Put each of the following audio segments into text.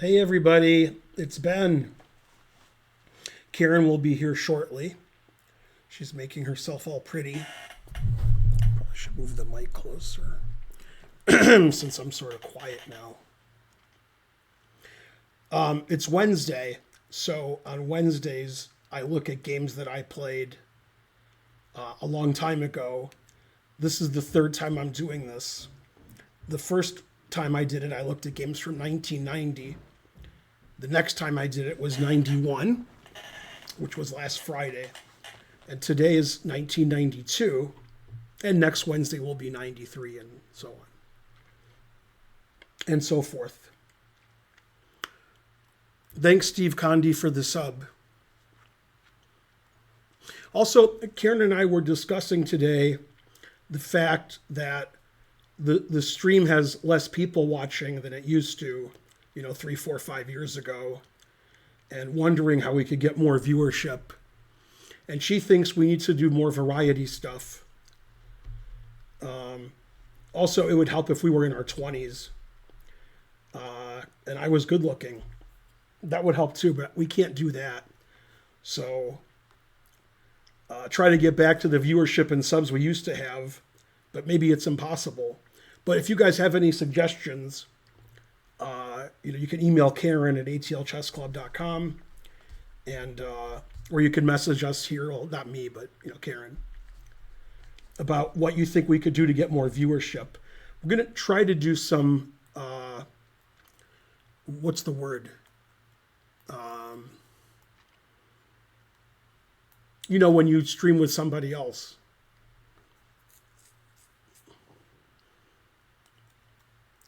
Hey everybody, it's Ben. Karen will be here shortly. She's making herself all pretty. Probably should move the mic closer since I'm sort of quiet now. It's Wednesday, so on Wednesdays I look at games that I played a long time ago. This is the third time I'm doing this. The first time I did it, I looked at games from 1990. The next time I did it was 91, which was last Friday. And today is 1992. And next Wednesday will be 93 and so on. And so forth. Thanks, Steve Condi, for the sub. Also, Karen and I were discussing today the fact that the stream has less people watching than it used to, 3, 4, 5 years ago, and wondering how we could get more viewership. And she thinks we need to do more variety stuff. Also, it would help if we were in our 20s. And I was good looking. That would help too, but we can't do that. So try to get back to the viewership and subs we used to have, but maybe it's impossible. But if you guys have any suggestions, you can email Karen at atlchessclub.com, and or you can message us here, well, not me, but Karen, about what you think we could do to get more viewership. We're going to try to do some, what's the word? When you stream with somebody else.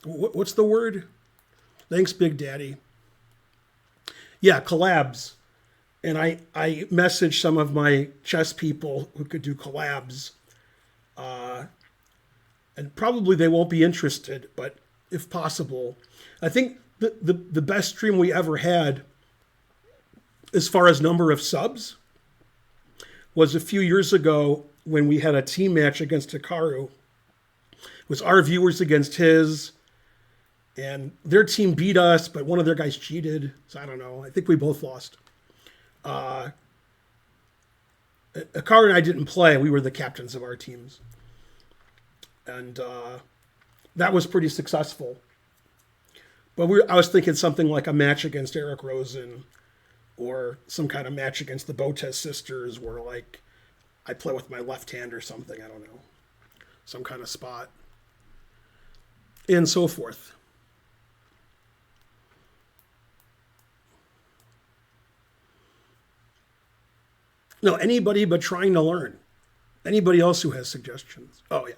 What's the word? Thanks, Big Daddy. Yeah, collabs. And I messaged some of my chess people who could do collabs. And probably they won't be interested, but if possible. I think the best stream we ever had, as far as number of subs, was a few years ago when we had a team match against Hikaru. It was our viewers against his. And their team beat us, but one of their guys cheated. So I don't know. I think we both lost. Akar and I didn't play. We were the captains of our teams. And that was pretty successful. But I was thinking something like a match against Eric Rosen, or some kind of match against the Botes sisters where, like, I play with my left hand or something. I don't know. Some kind of spot. And so forth. No, anybody but trying to learn. Anybody else who has suggestions. Oh, yeah.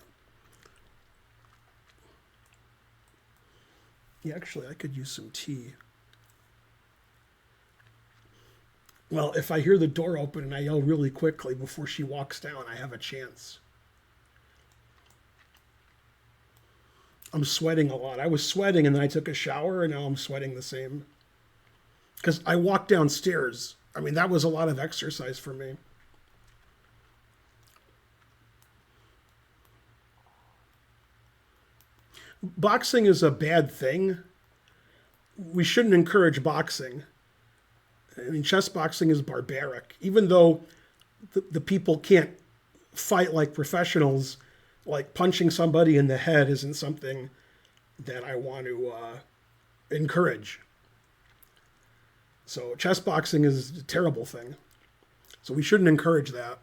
Yeah, actually, I could use some tea. Well, if I hear the door open and I yell really quickly before she walks down, I have a chance. I'm sweating a lot. I was sweating and then I took a shower and now I'm sweating the same. Because I walked downstairs. I mean, that was a lot of exercise for me. Boxing is a bad thing. We shouldn't encourage boxing. I mean, chess boxing is barbaric. Even though the people can't fight like professionals, like punching somebody in the head isn't something that I want to encourage. So chess boxing is a terrible thing. So we shouldn't encourage that.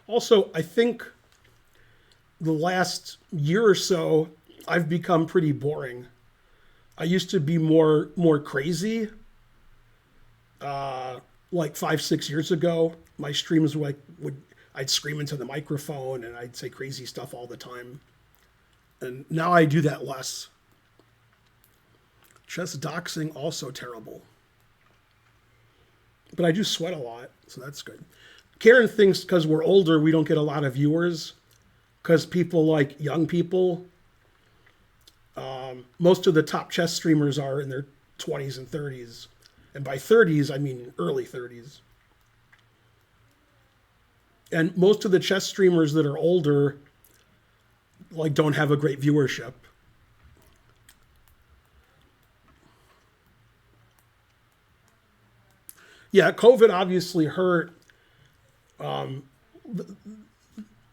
Also, I think the last year or so, I've become pretty boring. I used to be more crazy. Like 5, 6 years ago, my streams I'd scream into the microphone and I'd say crazy stuff all the time. And now I do that less. Chess doxing, also terrible. But I do sweat a lot, so that's good. Karen thinks because we're older, we don't get a lot of viewers. Because people like young people, Most of the top chess streamers are in their 20s and 30s. And by 30s, I mean early 30s. And most of the chess streamers that are older, like, don't have a great viewership. Yeah, COVID obviously hurt. When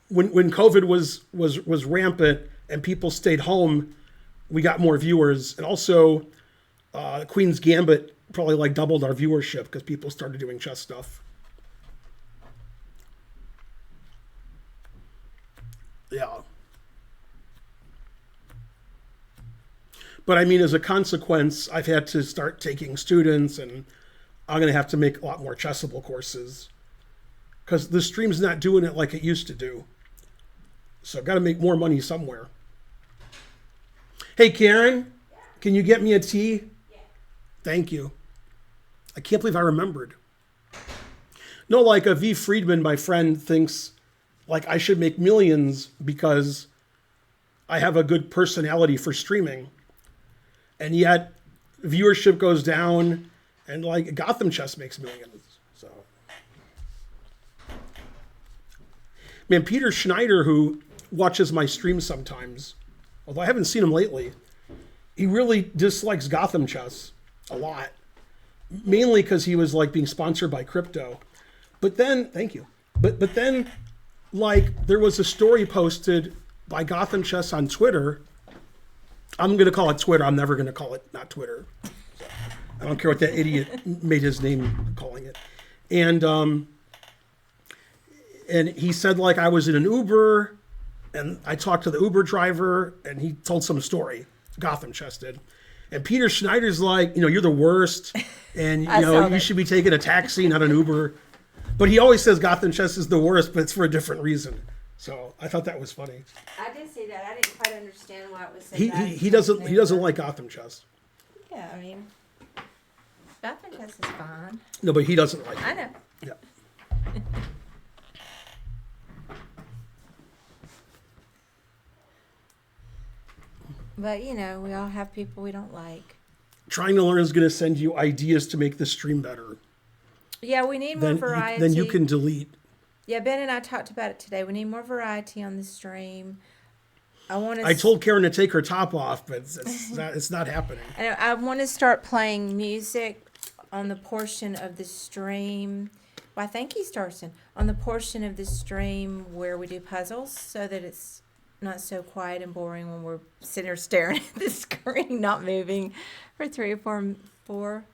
COVID was rampant and people stayed home, we got more viewers, and also Queen's Gambit probably like doubled our viewership because people started doing chess stuff. Yeah. But I mean, as a consequence, I've had to start taking students, and I'm going to have to make a lot more Chessable courses because the stream's not doing it like it used to do. So I've got to make more money somewhere. Hey, Karen, can you get me a tea? Yeah. Thank you. I can't believe I remembered. No, like a V. Friedman, my friend, thinks like I should make millions because I have a good personality for streaming. And yet viewership goes down, and like Gotham Chess makes millions. So, man, Peter Schneider, who watches my streams sometimes, although I haven't seen him lately, he really dislikes Gotham Chess a lot, mainly because he was like being sponsored by crypto. But then, thank you. But then, like, there was a story posted by Gotham Chess on Twitter. I'm going to call it Twitter. I'm never going to call it not Twitter. So, I don't care what that idiot made his name calling it. And he said, like, I was in an Uber, and I talked to the Uber driver, and he told some story. Gotham Chess did. And Peter Schneider's like, you're the worst, and you should be taking a taxi, not an Uber. But he always says Gotham Chess is the worst, but it's for a different reason. So I thought that was funny. I did see that. I didn't quite understand why it was said. He doesn't like Gotham Chess. Yeah, I mean, Gotham Chess is fine. No, but he doesn't like it. I know. Yeah. But we all have people we don't like. Trying to Learn is going to send you ideas to make the stream better. Yeah, we need more variety. Then you can delete. Yeah, Ben and I talked about it today. We need more variety on the stream. I told Karen to take her top off, but it's not happening. I want to start playing music on the portion of the stream. Why, thank you, Starson. On the portion of the stream where we do puzzles, so that it's not so quiet and boring when we're sitting there staring at the screen, not moving for 3 or 4.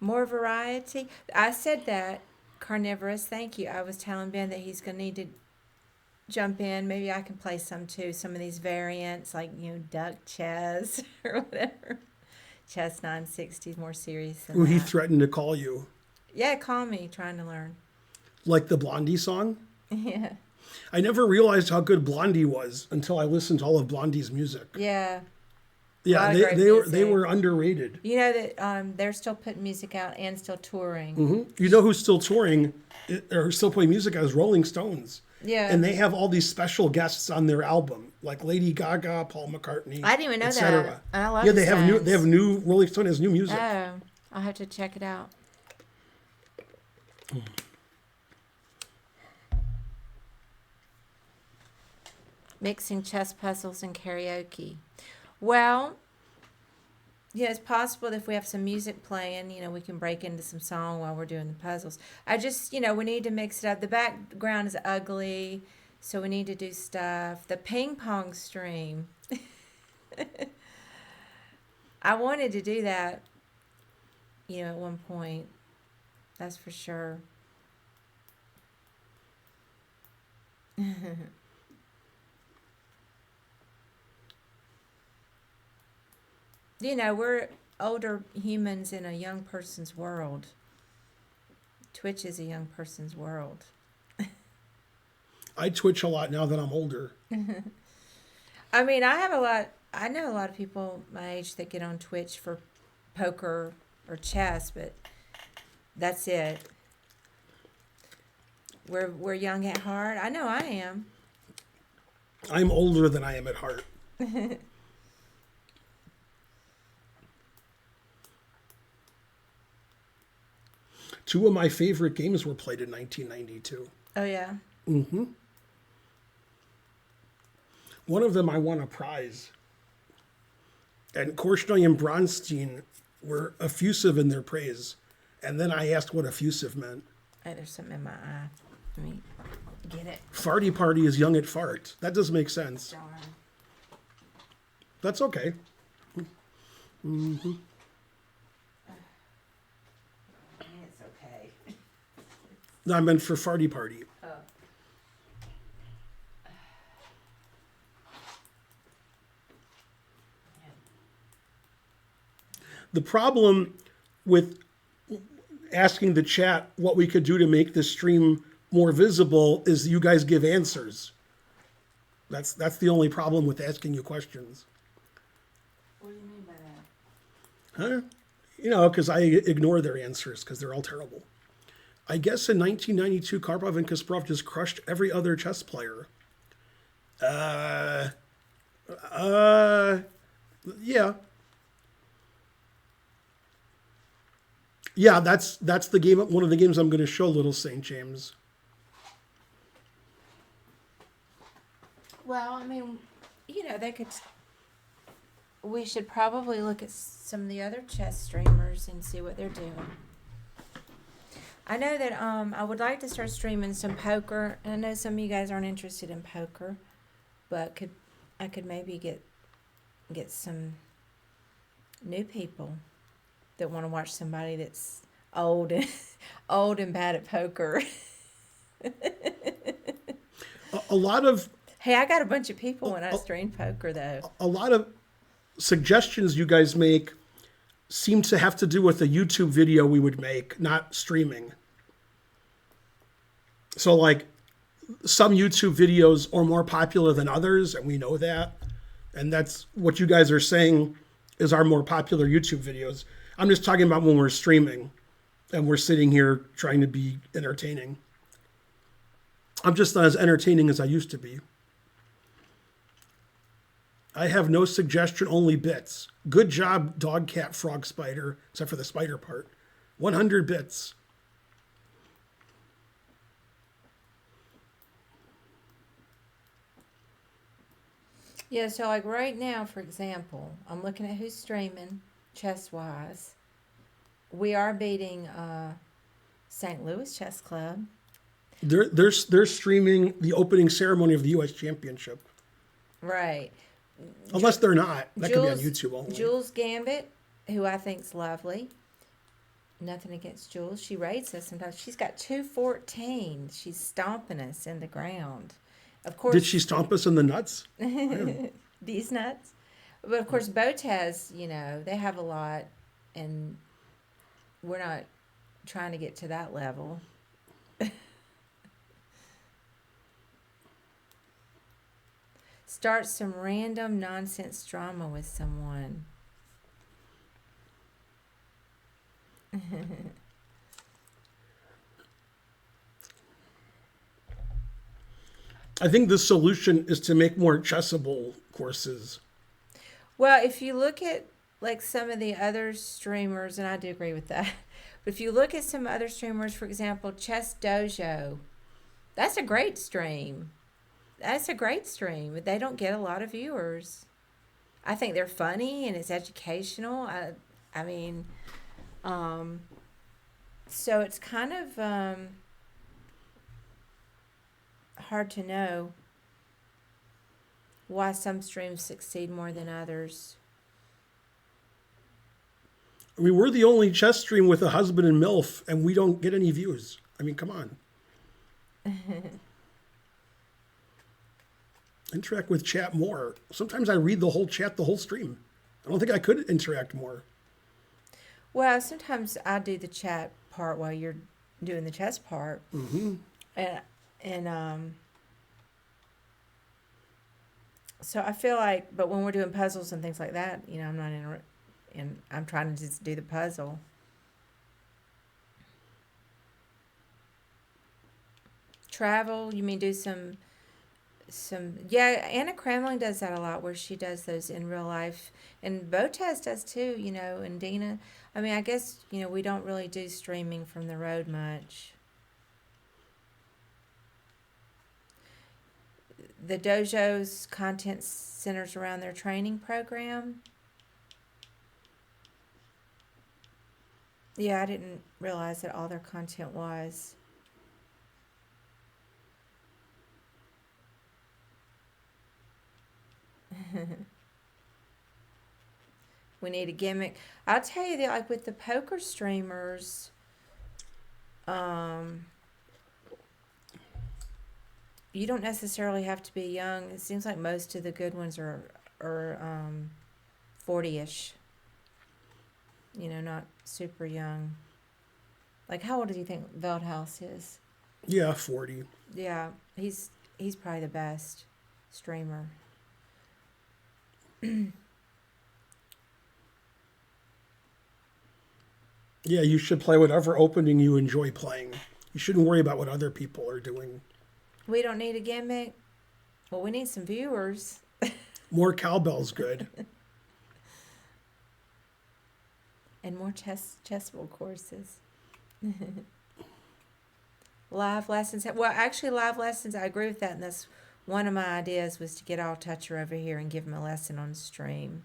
More variety. I said that. Carnivorous, thank you. I was telling Ben that he's going to need to jump in. Maybe I can play some too. Some of these variants, like, duck chess or whatever. Chess 960 is more serious than that. He threatened to call you. Yeah, call me, Trying to Learn. Like the Blondie song? Yeah. I never realized how good Blondie was until I listened to all of Blondie's music. Yeah. Yeah, they were underrated. You know that they're still putting music out and still touring. Mm-hmm. You know who's still touring or still playing music as Rolling Stones. Yeah. And they have all these special guests on their album, like Lady Gaga, Paul McCartney. I didn't even know that. I love they have new Rolling Stone has new music. Oh, I'll have to check it out. Mixing chess puzzles and karaoke. Well, yeah, it's possible that if we have some music playing, we can break into some song while we're doing the puzzles. I just, we need to mix it up. The background is ugly, so we need to do stuff. The ping pong stream. I wanted to do that, at one point. That's for sure. We're older humans in a young person's world. Twitch is a young person's world. I Twitch a lot now that I'm older. I mean, I know a lot of people my age that get on Twitch for poker or chess, but that's it. We're young at heart. I know I am. I'm older than I am at heart. Two of my favorite games were played in 1992. Oh yeah. One of them I won a prize. And Korchnoi and Bronstein were effusive in their praise. And then I asked what effusive meant. Oh, there's something in my eye. Let me get it. Farty party is young at fart. That does make sense. Darn. That's okay. It's okay. No, I meant for farty party. Oh. The problem with asking the chat what we could do to make the stream more visible is you guys give answers. That's the only problem with asking you questions. What do you mean by that? Huh? You know, because I ignore their answers because they're all terrible. I guess in 1992, Karpov and Kasparov just crushed every other chess player. Yeah. Yeah, that's the game. One of the games I'm going to show Little St. James. Well, I mean, they could. We should probably look at some of the other chess streamers and see what they're doing. I know that I would like to start streaming some poker. And I know some of you guys aren't interested in poker, but I could maybe get some new people that want to watch somebody that's old and bad at poker. A lot of Hey, I got a bunch of people when I stream poker, though. a lot of suggestions you guys make seem to have to do with a YouTube video we would make, not streaming. So, like, some YouTube videos are more popular than others, and we know that. And that's what you guys are saying is our more popular YouTube videos. I'm just talking about when we're streaming and we're sitting here trying to be entertaining. I'm just not as entertaining as I used to be. I have no suggestion, only bits. Good job, dog, cat, frog, spider, except for the spider part. 100 bits. Yeah, so like right now, for example, I'm looking at who's streaming chess-wise. We are beating St. Louis Chess Club. They're streaming the opening ceremony of the U.S. Championship. Right. Unless they're not. That could be on YouTube only. Jules Gambit, who I think's lovely. Nothing against Jules. She rates us sometimes. She's got 214. She's stomping us in the ground. Of course. Did she stomp us in the nuts? These nuts. But of course, Botez, they have a lot, and we're not trying to get to that level. Start some random nonsense drama with someone. I think the solution is to make more chessable courses. Well, if you look at like some of the other streamers, and I do agree with that, but if you look at some other streamers, for example, Chess Dojo, that's a great stream. That's a great stream, but they don't get a lot of viewers. I think they're funny and it's educational. I mean, so it's kind of hard to know why some streams succeed more than others. I mean, we're the only chess stream with a husband and MILF, and we don't get any views. I mean, come on. Interact with chat more. Sometimes I read the whole chat, the whole stream. I don't think I could interact more. Well, sometimes I do the chat part while you're doing the chess part. Mm-hmm. And so I feel like, but when we're doing puzzles and things like that, I'm not and I'm trying to just do the puzzle. Travel, you mean do some Anna Cramling does that a lot where she does those in real life. And Botez does too, and Dina. I mean, I guess, we don't really do streaming from the road much. The dojo's content centers around their training program. Yeah, I didn't realize that all their content was. We need a gimmick. I'll tell you that, like with the poker streamers, you don't necessarily have to be young. It seems like most of the good ones are 40-ish. Not super young. Like, how old do you think Veldhouse is? Yeah, 40. Yeah, he's probably the best streamer. Yeah, you should play whatever opening you enjoy playing. You shouldn't worry about what other people are doing. We don't need a gimmick. Well, we need some viewers. More cowbell's good. And more chessable courses. Live lessons. Well, actually, live lessons, I agree with that. And that's one of my ideas, was to get All Toucher over here and give him a lesson on stream.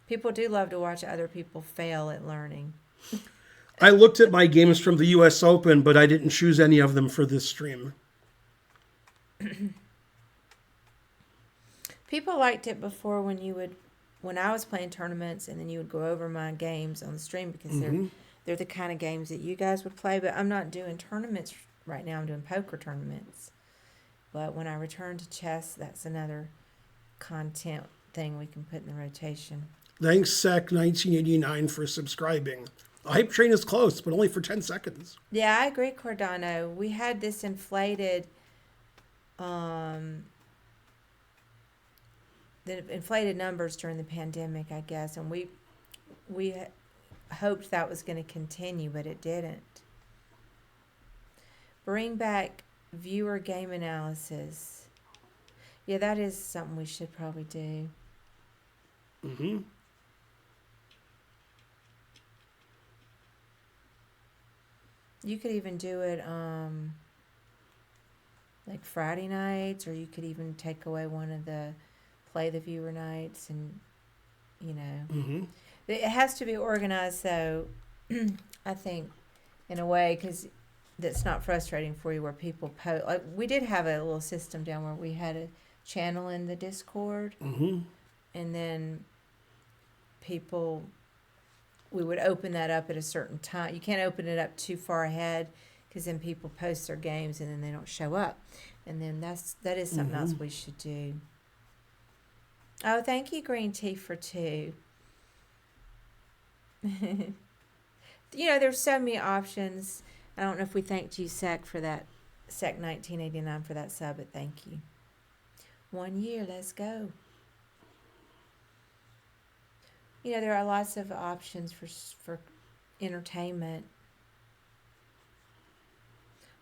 People do love to watch other people fail at learning. I looked at my games from the U.S. Open, but I didn't choose any of them for this stream. People liked it before when I was playing tournaments, and then you would go over my games on the stream, because they're the kind of games that you guys would play. But I'm not doing tournaments right now. I'm doing poker tournaments. But when I return to chess, that's another content thing we can put in the rotation. Thanks, Sec1989, for subscribing. The hype train is close, but only for 10 seconds. Yeah, I agree, Cordano. We had this inflated, the inflated numbers during the pandemic, I guess, and we hoped that was going to continue, but it didn't. Bring back viewer game analysis. Yeah, that is something we should probably do. Mm-hmm. You could even do it like Friday nights, or you could even take away one of the play the viewer nights, and it has to be organized, though. I think, in a way, because that's not frustrating for you, where people post. Like, we did have a little system down where we had a channel in the Discord, and then we would open that up at a certain time. You can't open it up too far ahead, because then people post their games and then they don't show up. And then that is something else we should do. Oh, thank you, Green Tea, for 2. There's so many options. I don't know if we thanked you, Sec, for that, Sec1989, for that sub, but thank you. 1 year, let's go. There are lots of options for entertainment.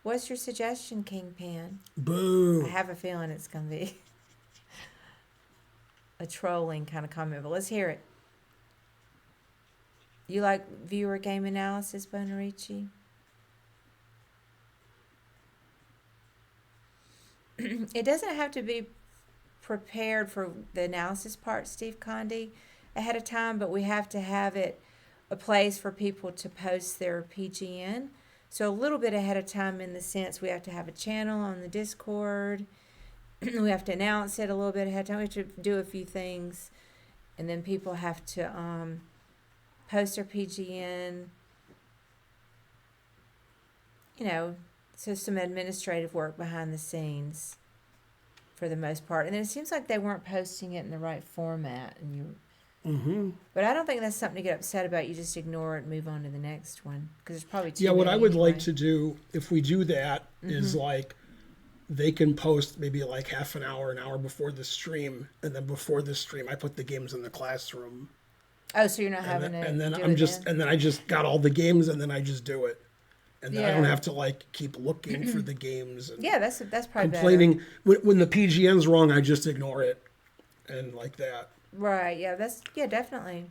What's your suggestion, Kingpin? Boo. I have a feeling it's going to be a trolling kind of comment, but let's hear it. You like viewer game analysis, Bonarici? It doesn't have to be prepared for the analysis part, Steve Condi, ahead of time, but we have to have it a place for people to post their PGN. So a little bit ahead of time, in the sense we have to have a channel on the Discord. We have to announce it a little bit ahead of time. We have to do a few things, and then people have to post their PGN. So some administrative work behind the scenes, for the most part. And then it seems like they weren't posting it in the right format, and but I don't think that's something to get upset about. You just ignore it and move on to the next one, because there's probably too many. What I would anyway. like to do, if we do that, is like they can post maybe like half an hour before the stream, and then before the stream I put the games in the classroom. Oh, so you're not having it. And then I just got all the games, and then I just do it. and then I don't Yeah. have to like keep looking for the games and Yeah, that's probably better. complaining. When the PGN's wrong, I just ignore it and like that. Right. Yeah, definitely.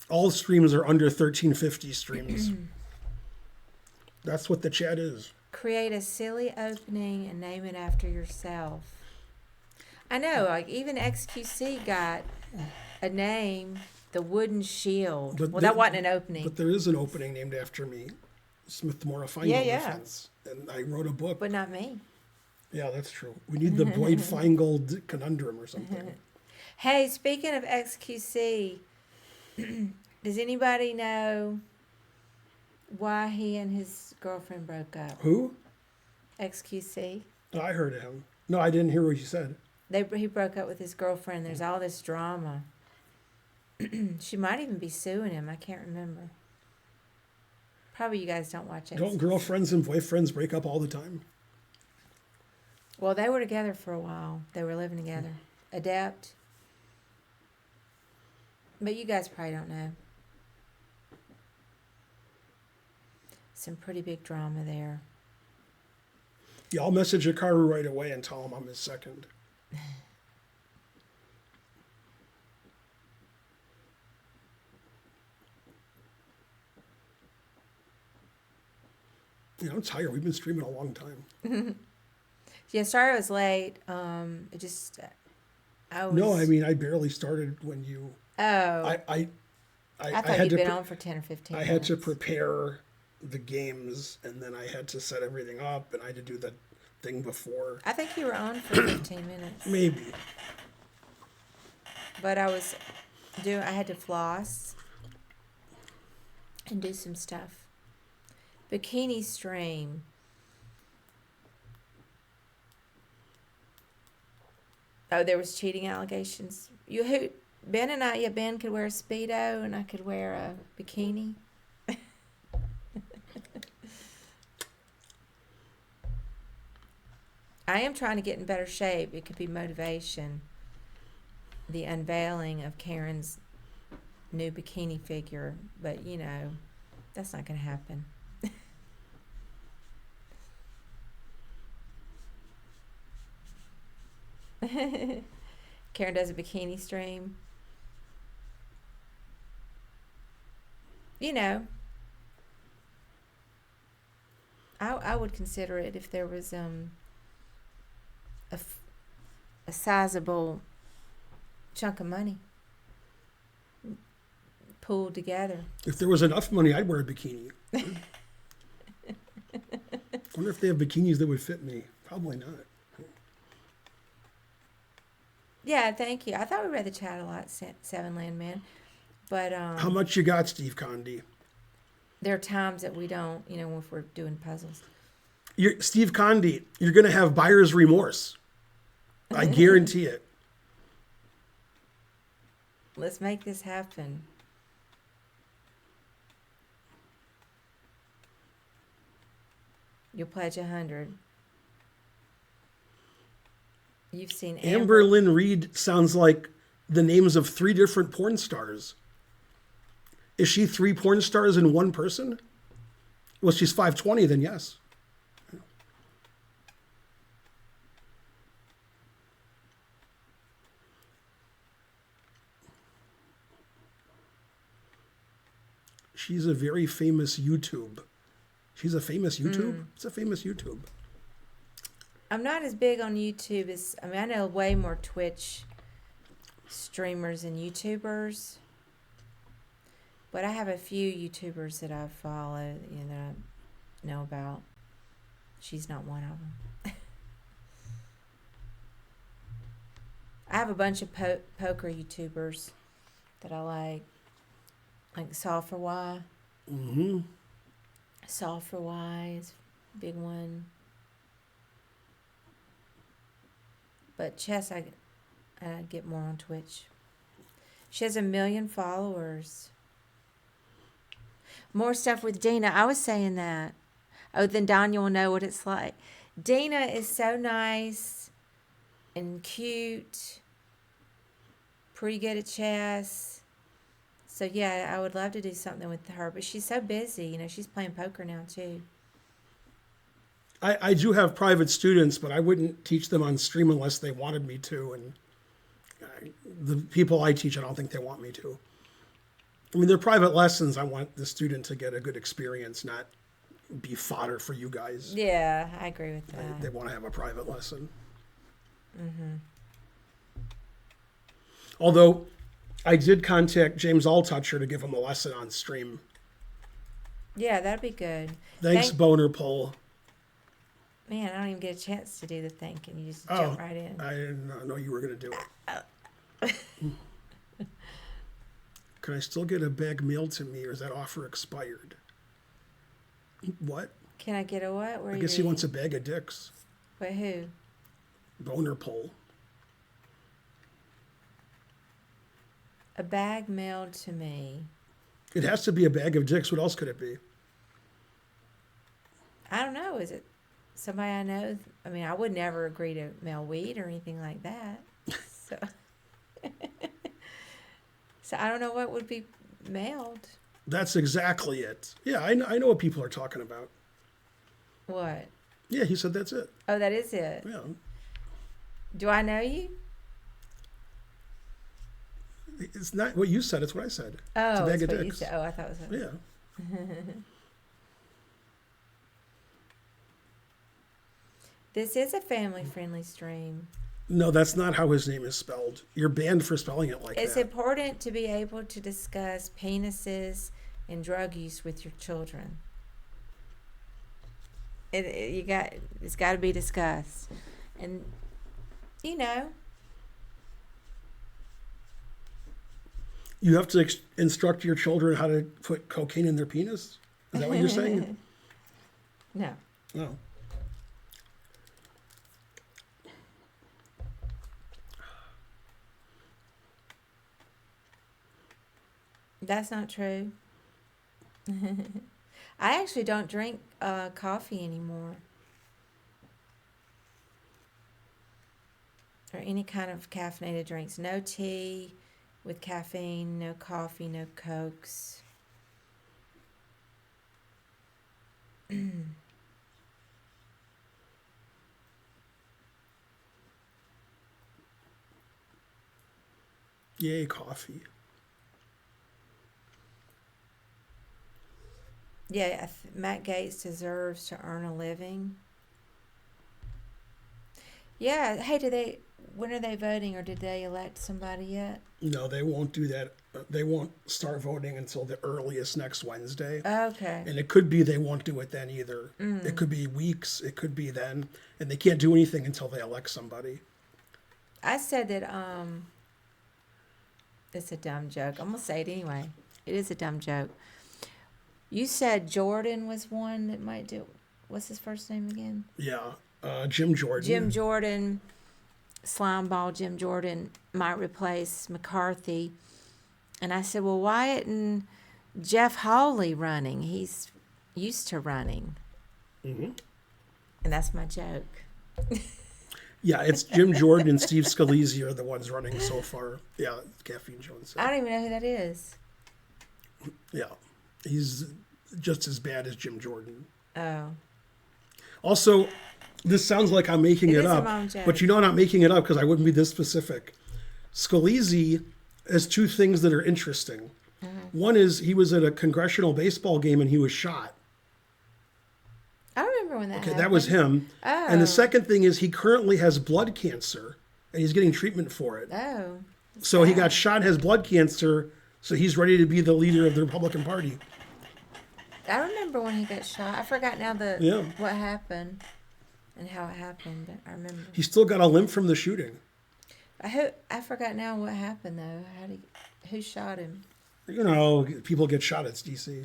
All streams are under 1350 streams. That's what the chat is. Create a silly opening and name it after yourself. I know, like even XQC got a name, the Wooden Shield. But Well, the- that wasn't an opening, But there is an opening named after me, Smith-Mora Finegold Yeah. Defense. And I wrote a book. but not me. Yeah, that's true. We need the Boyd Finegold conundrum or something. Hey, speaking of XQC, does anybody know why he and his girlfriend broke up? Who? XQC. I heard him. No, I didn't hear what you said. He broke up with his girlfriend. There's all this drama. She might even be suing him. I can't remember. Probably you guys don't watch it. Don't girlfriends and boyfriends break up all the time? Well, they were together for a while. They were living together. Adept. But you guys probably don't know. Some pretty big drama there. Yeah, I'll message Hikaru right away and tell him I'm his second. I'm tired. We've been streaming a long time. Yeah, sorry I was late. It just I was. No, I mean I barely started when you. Oh. I I thought had you'd to been on for 10 or 15 I minutes. had to prepare the games, and then I had to set everything up, and I had to do the thing before. I think you were on for 15 minutes. Maybe. But I had to floss and do some stuff. Bikini stream. Oh, there was cheating allegations. Ben and I, Ben could wear a Speedo and I could wear a bikini. I am trying to get in better shape. It could be motivation. The unveiling of Karen's new bikini figure, but that's not going to happen. Karen does a bikini stream. I would consider it if there was a sizable chunk of money pulled together. If there was enough money, I'd wear a bikini. I wonder if they have bikinis that would fit me. Probably not. Yeah, thank you. I thought we read the chat a lot, Seven Landman. But How much you got, Steve Condi? there are times that we don't, if we're doing puzzles. Steve Condi, you're going to have buyer's remorse. I guarantee it. Let's make this happen. You'll pledge 100. You've seen Amber Lynn Reed sounds like the names of 3 different porn stars. Is she 3 porn stars in one person? Well, she's 520, then yes. She's a very famous YouTube. She's a famous YouTube? It's a famous YouTube. I'm not as big on YouTube as I know way more Twitch streamers and YouTubers, but I have a few YouTubers that I follow, that I know about. She's not one of them. I have a bunch of poker YouTubers that I like Solve for Y. Mm-hmm. Solve for Y is a big one. But chess, I get more on Twitch. She has 1 million followers. More stuff with Dina. I was saying that. Oh, then Daniel will know what it's like. Dina is so nice and cute, pretty good at chess. So yeah, I would love to do something with her, but she's so busy. You know, she's playing poker now too. I do have private students, but I wouldn't teach them on stream unless they wanted me to. And the people I teach, I don't think they want me to. I mean, they're private lessons. I want the student to get a good experience, not be fodder for you guys. Yeah, I agree with that. They want to have a private lesson. Mm-hmm. Although I did contact James Alltoucher to give him a lesson on stream. Yeah, that'd be good. Thanks, Boner Pole. Man, I don't even get a chance to do the thinking. You just jump right in. I didn't know you were going to do it. Can I still get a bag mailed to me, or is that offer expired? What? Can I get a what? I guess he wants a bag of dicks. But who? Boner Pole. A bag mailed to me. It has to be a bag of dicks. What else could it be? I don't know. Is it somebody I know? I mean, I would never agree to mail weed or anything like that. So, so I don't know what would be mailed. That's exactly it. Yeah, I know what people are talking about. What? Yeah, he said that's it. Oh, that is it. Yeah. Do I know you? It's not what you said. It's what I said. Oh, it's a bag that's of what you dicks. said. Oh, I thought it was. Yeah. This is a family-friendly stream. No, that's not how his name is spelled. You're banned for spelling it like It's that. important to be able to discuss penises and drug use with your children. It's got to be discussed, and you know. You have to instruct your children how to put cocaine in their penis? Is that what you're saying? No. No. That's not true. I actually don't drink coffee anymore. Or any kind of caffeinated drinks. No tea with caffeine, no coffee, no Cokes. Yay, coffee. Yeah, Matt Gaetz deserves to earn a living. Yeah, hey, when are they voting, or did they elect somebody yet? No, they won't do that. They won't start voting until the earliest next Wednesday. Okay. And it could be they won't do it then either. It could be weeks. It could be then. And they can't do anything until they elect somebody. I said that, it's a dumb joke. I'm going to say it anyway. It is a dumb joke. You said Jordan was one that might do. What's his first name again? Yeah, Jim Jordan. Jim Jordan, slimeball Jim Jordan might replace McCarthy. And I said, well, why isn't Jeff Hawley running? He's used to running. Mm-hmm. And that's my joke. Yeah, it's Jim Jordan and Steve Scalise are the ones running so far. Yeah, Caffeine Jones. I don't even know who that is. Yeah, he's just as bad as Jim Jordan. Oh. Also, this sounds like I'm making it is a up, mom joke. but you know I'm not making it up because I wouldn't be this specific. Scalise has two things that are interesting. Mm-hmm. One is he was at a congressional baseball game and he was shot. I remember when that happened. That was him. Oh. And the second thing is he currently has blood cancer and he's getting treatment for it. Oh. So he got shot, has blood cancer, so he's ready to be the leader of the Republican Party. I remember when he got shot. I forgot now what happened and how it happened, but I remember. He's still got a limp from the shooting. I forgot now what happened though. Who shot him? You know, people get shot. It's DC.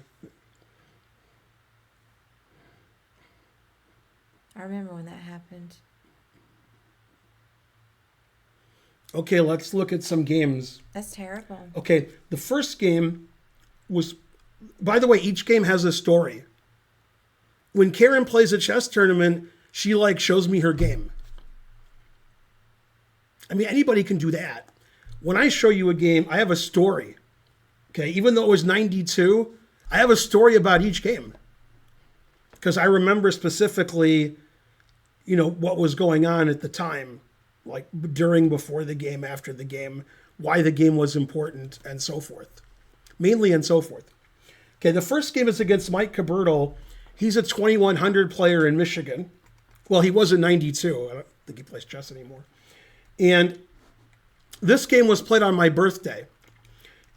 I remember when that happened. Okay, let's look at some games. That's terrible. Okay, the first game was, by the way, each game has a story. When Karen plays a chess tournament, she shows me her game. I mean, anybody can do that. when I show you a game, I have a story. Okay, even though it was 92, I have a story about each game. Because I remember specifically, what was going on at the time, like during, before the game, after the game, why the game was important, and so forth. Mainly and so forth. Okay, the first game is against Mike Cabertle. He's a 2100 player in Michigan. Well, he was in 92. I don't think he plays chess anymore. And this game was played on my birthday.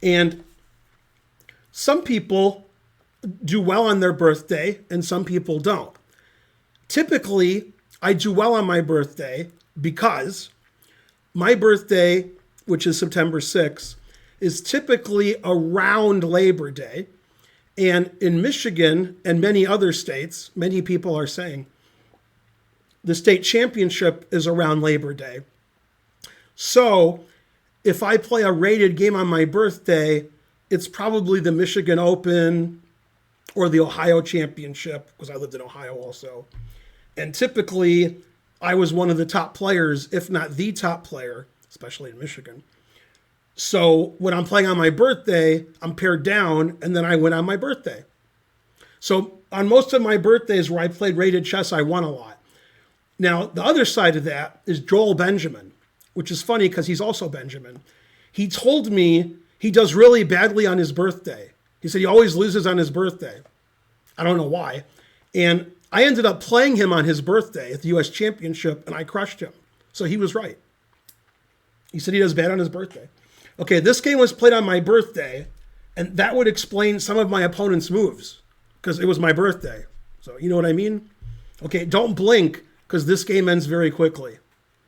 And some people do well on their birthday and some people don't. Typically, I do well on my birthday because my birthday, which is September 6th, is typically around Labor Day. And in Michigan and many other states, many people are saying the state championship is around Labor Day. So if I play a rated game on my birthday, it's probably the Michigan Open or the Ohio Championship, because I lived in Ohio also. And typically, I was one of the top players, if not the top player, especially in Michigan. So when I'm playing on my birthday, I'm pared down, and then I win on my birthday. So on most of my birthdays where I played rated chess, I won a lot. Now, the other side of that is Joel Benjamin, which is funny because he's also Benjamin. He told me he does really badly on his birthday. He said he always loses on his birthday. I don't know why. And I ended up playing him on his birthday at the U.S. Championship, and I crushed him. So he was right. He said he does bad on his birthday. Okay, this game was played on my birthday, and that would explain some of my opponent's moves, because it was my birthday. So you know what I mean? Okay, don't blink, because this game ends very quickly.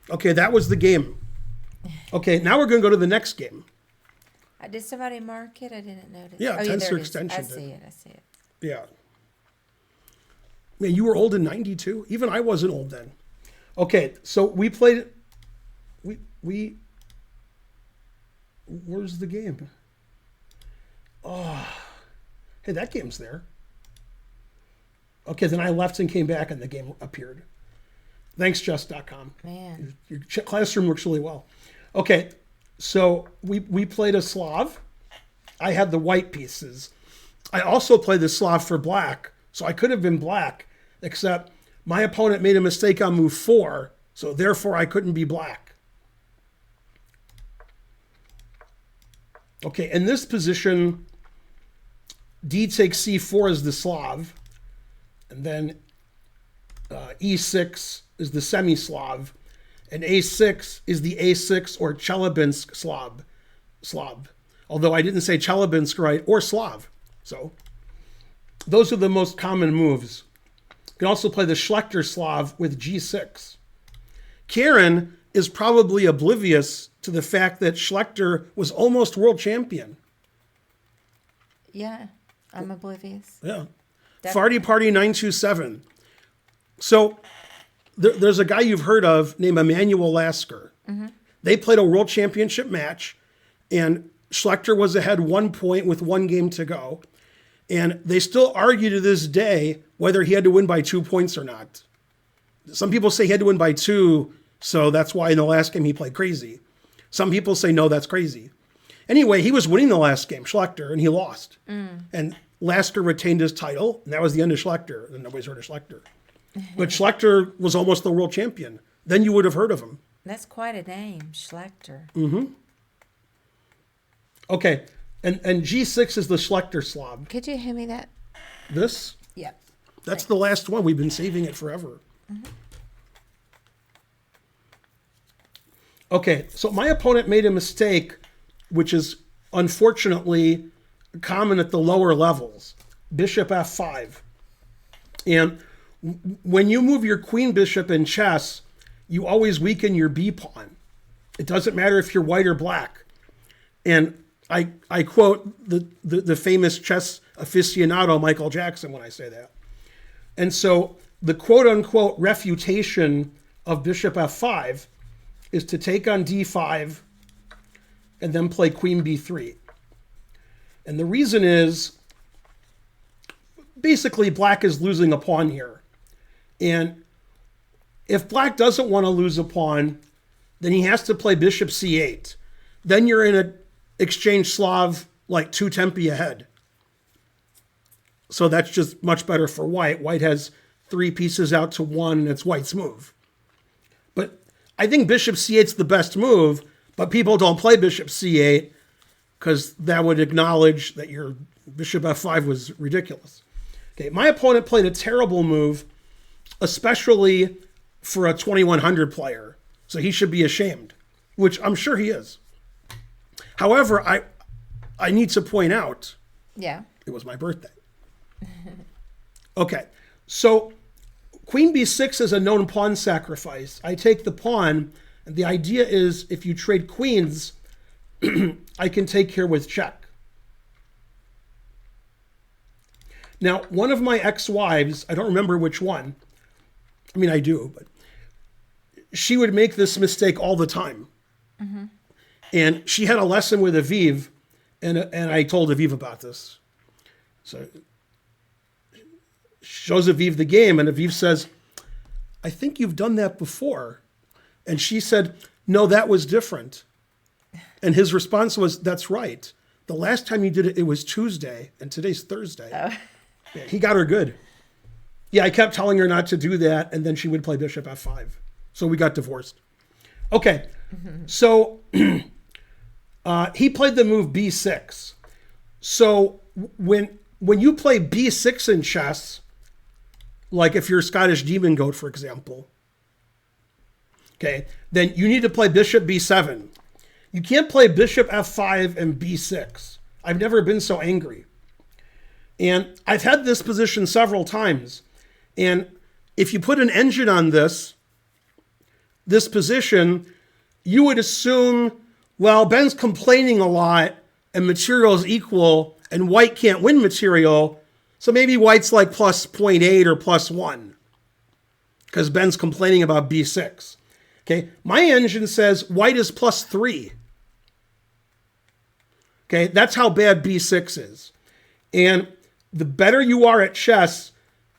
Okay, that was the game. Okay, now we're going to go to the next game. Did somebody mark it? I didn't notice. Yeah, oh, Tensor there it Extension is. I see it. I see it. Yeah. Man, you were old in 92? Even I wasn't old then. Okay, so we played... Where's the game? Oh, hey, that game's there. Okay, then I left and came back and the game appeared. Thanks, just.com. Man. Your classroom works really well. Okay, so we played a Slav. I had the white pieces. I also played the Slav for black, so I could have been black, except my opponent made a mistake on move 4, so therefore I couldn't be black. Okay, in this position, D takes C4 as the Slav, and then E6 is the semi-Slav, and A6 is the A6 or Chelabinsk Slav. Although I didn't say Chelabinsk right, or Slav. So those are the most common moves. You can also play the Schlechter Slav with G6. Karen is probably oblivious to the fact that Schlechter was almost world champion. Yeah, I'm oblivious. Yeah. Definitely. Farty Party 927. So there's a guy you've heard of named Emmanuel Lasker. Mm-hmm. They played a world championship match, and Schlechter was ahead 1 point with 1 game to go. And they still argue to this day whether he had to win by 2 points or not. Some people say he had to win by 2, so that's why in the last game he played crazy. Some people say, no, that's crazy. Anyway, he was winning the last game, Schlechter, and he lost. And Lasker retained his title, and that was the end of Schlechter. And nobody's heard of Schlechter. But Schlechter was almost the world champion. Then you would have heard of him. That's quite a name, Schlechter. Mm-hmm. Okay, and G6 is the Schlechter Slav. Could you hand me that? This? Yep. That's the last one. We've been saving it forever. Mm-hmm. Okay, so my opponent made a mistake, which is unfortunately common at the lower levels. Bishop F5. And when you move your queen bishop in chess, you always weaken your B pawn. It doesn't matter if you're white or black. And I quote the famous chess aficionado Michael Jackson when I say that. And so the quote unquote refutation of bishop F5 is to take on D5 and then play queen B3. And the reason is basically black is losing a pawn here. And if black doesn't want to lose a pawn, then he has to play bishop C8. then you're in a exchange Slav like 2 tempi ahead. So that's just much better for white. White has 3 pieces out to 1, and it's white's move. But I think bishop c8's the best move, but people don't play bishop c8 because that would acknowledge that your bishop f5 was ridiculous. Okay, my opponent played a terrible move, especially for a 2100 player. So he should be ashamed, which I'm sure he is. However, I need to point out, it was my birthday. Okay, so queen b6 is a known pawn sacrifice. I take the pawn, and the idea is if you trade queens, I can take here with check. Now, one of my ex-wives, I don't remember which one, I mean, I do, but she would make this mistake all the time. Mm-hmm. And she had a lesson with Aviv, and I told Aviv about this. So shows Aviv the game, and Aviv says, I think you've done that before. And she said, no, that was different. And his response was, that's right. The last time you did it, it was Tuesday, and today's Thursday. Oh. Yeah, he got her good. Yeah, I kept telling her not to do that, and then she would play bishop f5. So we got divorced. Okay, so he played the move b6. So when you play b6 in chess, like if you're Scottish Demon Goat, for example, okay, then you need to play bishop b7. You can't play bishop f5 and b6. I've never been so angry. And I've had this position several times. And if you put an engine on this position, you would assume, well, Ben's complaining a lot and material is equal and white can't win material. So maybe white's like plus 0.8 or plus 1 because Ben's complaining about b6. Okay, my engine says white is plus 3. Okay, that's how bad b6 is. And the better you are at chess,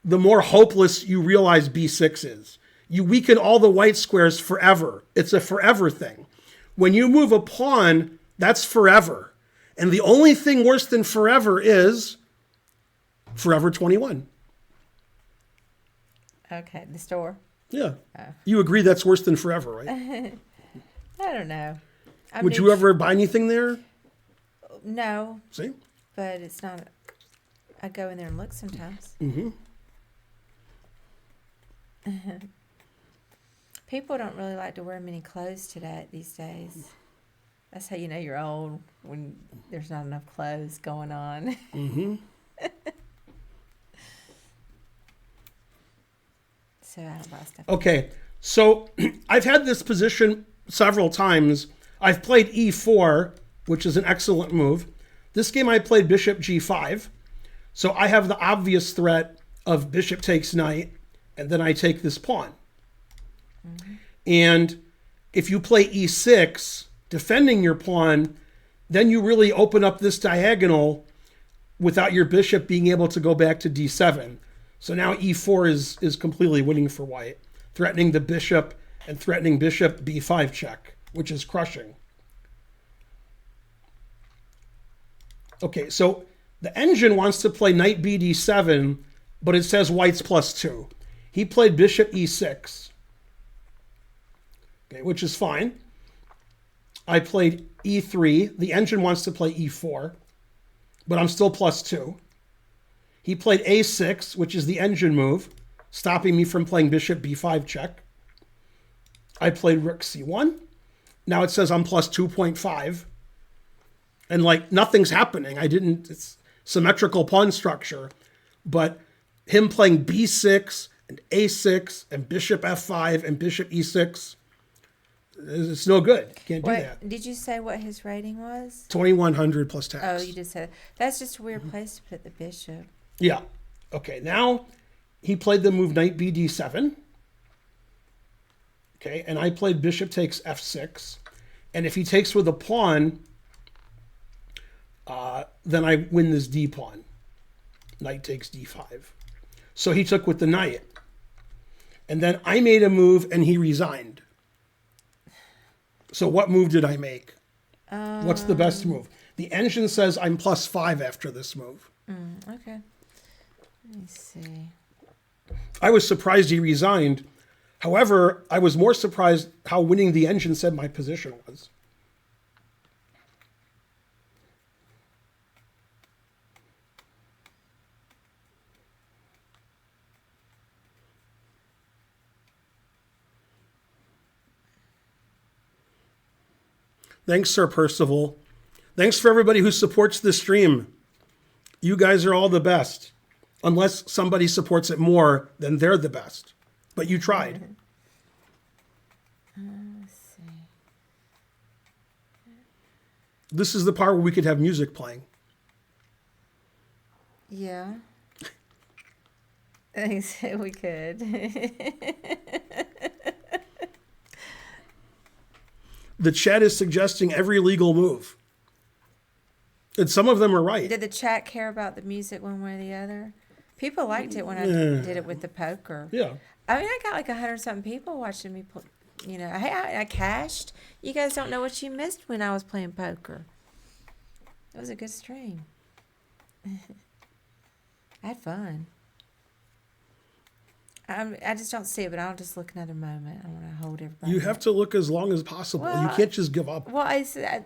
the more hopeless you realize b6 is. You weaken all the white squares forever. It's a forever thing. When you move a pawn, that's forever. And the only thing worse than forever is forever 21. Okay, the store. Yeah. You agree that's worse than forever, right? I don't know. Would you ever buy anything there? No. See? But it's not... I go in there and look sometimes. Mm-hmm. People don't really like to wear many clothes these days. That's how you know you're old, when there's not enough clothes going on. Mm-hmm. So I don't buy stuff. Okay, so I've had this position several times. I've played e4, which is an excellent move. This game I played bishop g5. So I have the obvious threat of bishop takes knight, and then I take this pawn. Mm-hmm. And if you play e6, defending your pawn, then you really open up this diagonal without your bishop being able to go back to d7. So now e4 is completely winning for white, threatening the bishop and threatening bishop b5 check, which is crushing. Okay, so the engine wants to play knight bd7, but it says white's +2. He played bishop e6, okay, which is fine. I played e3. The engine wants to play e4, but I'm still +2. He played a6, which is the engine move, stopping me from playing bishop b5 check. I played rook c1. Now it says I'm +2.5. And like nothing's happening. It's symmetrical pawn structure. But him playing b6 and a6 and bishop f5 and bishop e6, it's no good. Can't do that. Did you say what his rating was? 2100 plus tax. Oh, you just said that's just a weird place to put the bishop. Yeah. Okay, now he played the move knight bd7. Okay, and I played bishop takes f6. And if he takes with a pawn, then I win this d pawn. Knight takes d5. So he took with the knight. And then I made a move and he resigned. So what move did I make? What's the best move? The engine says I'm +5 after this move. Okay. Let me see. I was surprised he resigned. However, I was more surprised how winning the engine said my position was. Thanks, Sir Percival. Thanks for everybody who supports the stream. You guys are all the best. Unless somebody supports it more, then they're the best. But you tried. Let's see. This is the part where we could have music playing. Yeah. I think we could. The chat is suggesting every legal move. And some of them are right. Did the chat care about the music one way or the other? People liked it when I did it with the poker. Yeah. I mean, I got like 100-something people watching me. Hey, I cashed. You guys don't know what you missed when I was playing poker. It was a good stream. I had fun. I just don't see it, but I'll just look another moment. I want to hold everybody. You have to look as long as possible. Well, you can't just give up. Well,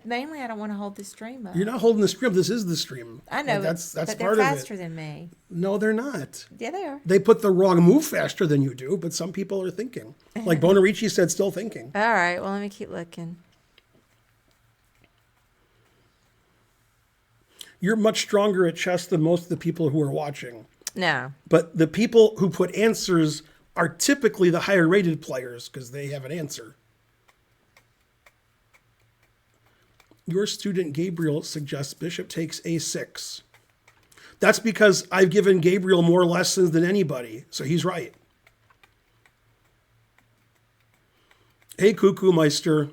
mainly I don't want to hold the stream up. You're not holding the stream. This is the stream. I know. Like, that's but part they're of it. faster than me. No, they're not. Yeah, they are. They put the wrong move faster than you do, but some people are thinking. Like Bonarici said, still thinking. All right. Well, let me keep looking. You're much stronger at chess than most of the people who are watching. No. But the people who put answers are typically the higher rated players because they have an answer. Your student Gabriel suggests bishop takes a6. That's because I've given Gabriel more lessons than anybody, so he's right. Hey, Cuckoo Meister.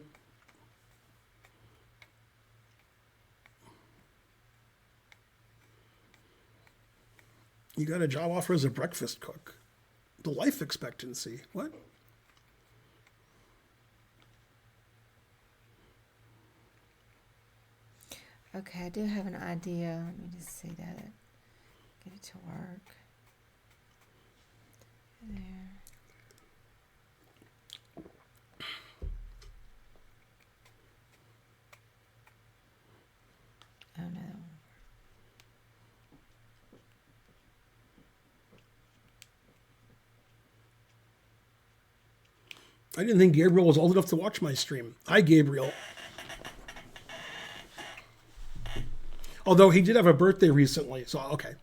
You got a job offer as a breakfast cook. The life expectancy. What? Okay, I do have an idea. Let me just see that. Get it to work. There. Oh no. I didn't think Gabriel was old enough to watch my stream. Hi, Gabriel. Although he did have a birthday recently, so okay.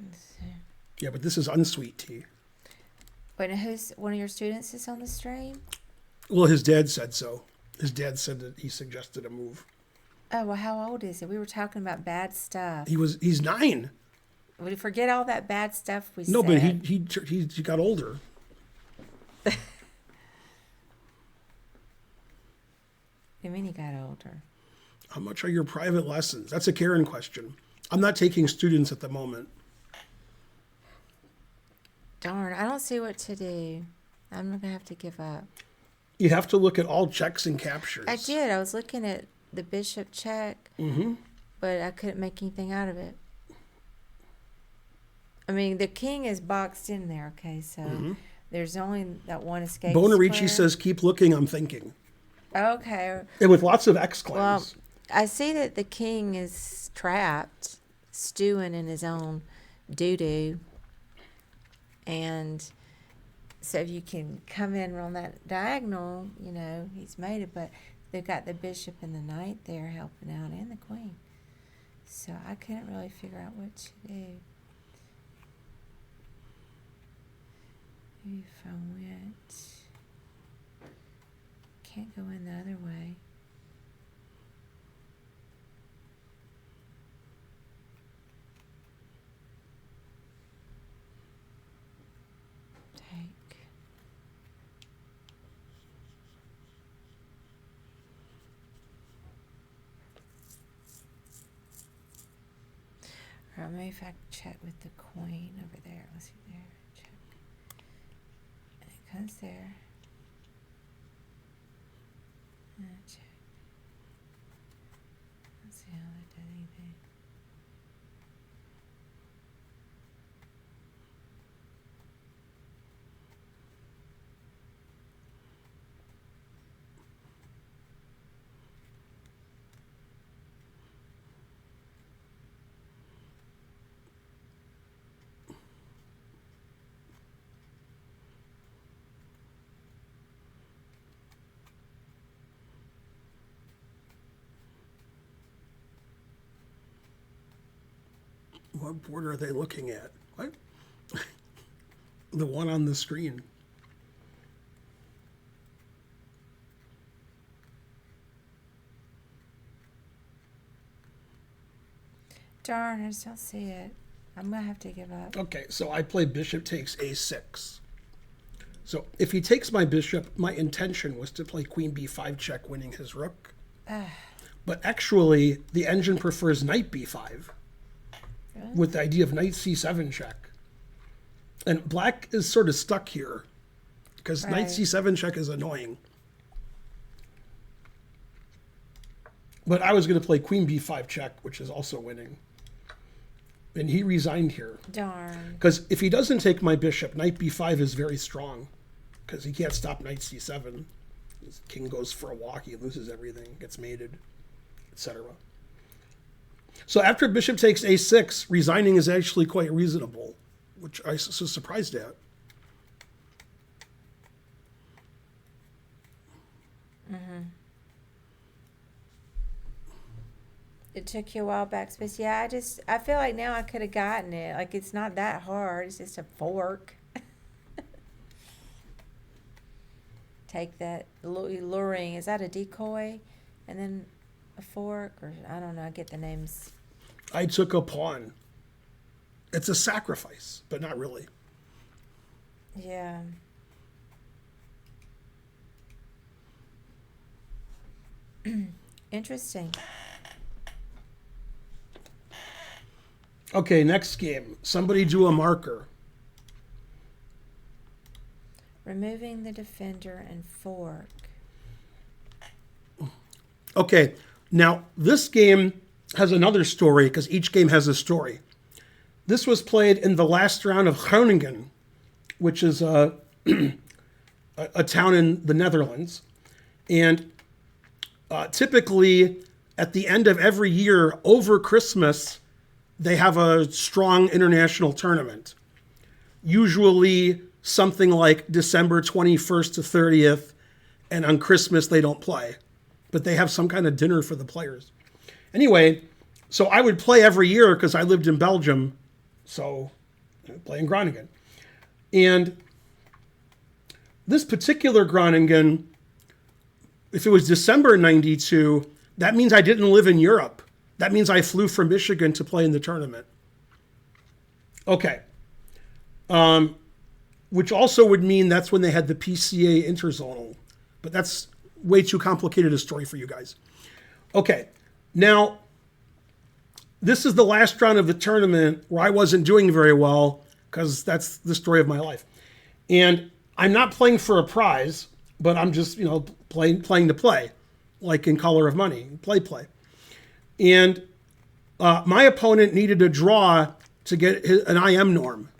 Let's see. Yeah, but this is unsweet tea. Wait, now who's one of your students is on the stream? Well, his dad said so. His dad said that he suggested a move. Oh, well, how old is he? We were talking about bad stuff. He's 9. Would you forget all that bad stuff we said? No, but he got older. What do you mean he got older? How much are your private lessons? That's a Karen question. I'm not taking students at the moment. Darn, I don't see what to do. I'm going to have to give up. You have to look at all checks and captures. I did. I was looking at the bishop check, but I couldn't make anything out of it. I mean, the king is boxed in there, okay, so there's only that one escape Bonarici square. says, keep looking, I'm thinking. Okay. And with lots of exclaims. Well, I see that the king is trapped, stewing in his own doo-doo. And so if you can come in on that diagonal, you know, he's made it. But they've got the bishop and the knight there helping out, and the queen. So I couldn't really figure out what to do. Maybe if I went... Can't go in the other way. Take. maybe if I check with the queen over there. Let's see there. Check. And it comes there. Check. Let's see how that does anything. What board are they looking at? What? The one on the screen. Darn, I just don't see it. I'm going to have to give up. Okay, so I play bishop takes a6. So if he takes my bishop, my intention was to play queen b5 check, winning his rook. But actually, the engine prefers knight b5 with the idea of knight c7 check. And black is sort of stuck here because knight c7 check is annoying. But I was going to play queen b5 check, which is also winning. And he resigned here. Darn. Because if he doesn't take my bishop, knight b5 is very strong because he can't stop knight c7. His king goes for a walk, he loses everything, gets mated, etc. So after bishop takes a6, resigning is actually quite reasonable, which I was surprised at. It took you a while backspace. Yeah, I feel like now I could have gotten it. Like, it's not that hard. It's just a fork. Take that luring. Is that a decoy? And then a fork? Or I don't know. I get the names. I took a pawn. It's a sacrifice, but not really. Yeah. Interesting. Okay, next game. Somebody do a marker. Removing the defender and fork. Okay, now this game has another story because each game has a story. This was played in the last round of Gronningen, which is a town in the Netherlands. And typically at the end of every year over Christmas, they have a strong international tournament. Usually something like December 21st to 30th, and on Christmas they don't play. But they have some kind of dinner for the players. Anyway, so I would play every year because I lived in Belgium, so play in Groningen. And this particular Groningen, if it was December 92, that means I didn't live in Europe. That means I flew from Michigan to play in the tournament. Okay. Which also would mean that's when they had the PCA interzonal. But that's way too complicated a story for you guys. Okay. Now, this is the last round of the tournament where I wasn't doing very well because that's the story of my life. And I'm not playing for a prize, but I'm just, playing to play, like in Color of Money, play. And my opponent needed a draw to get an IM norm.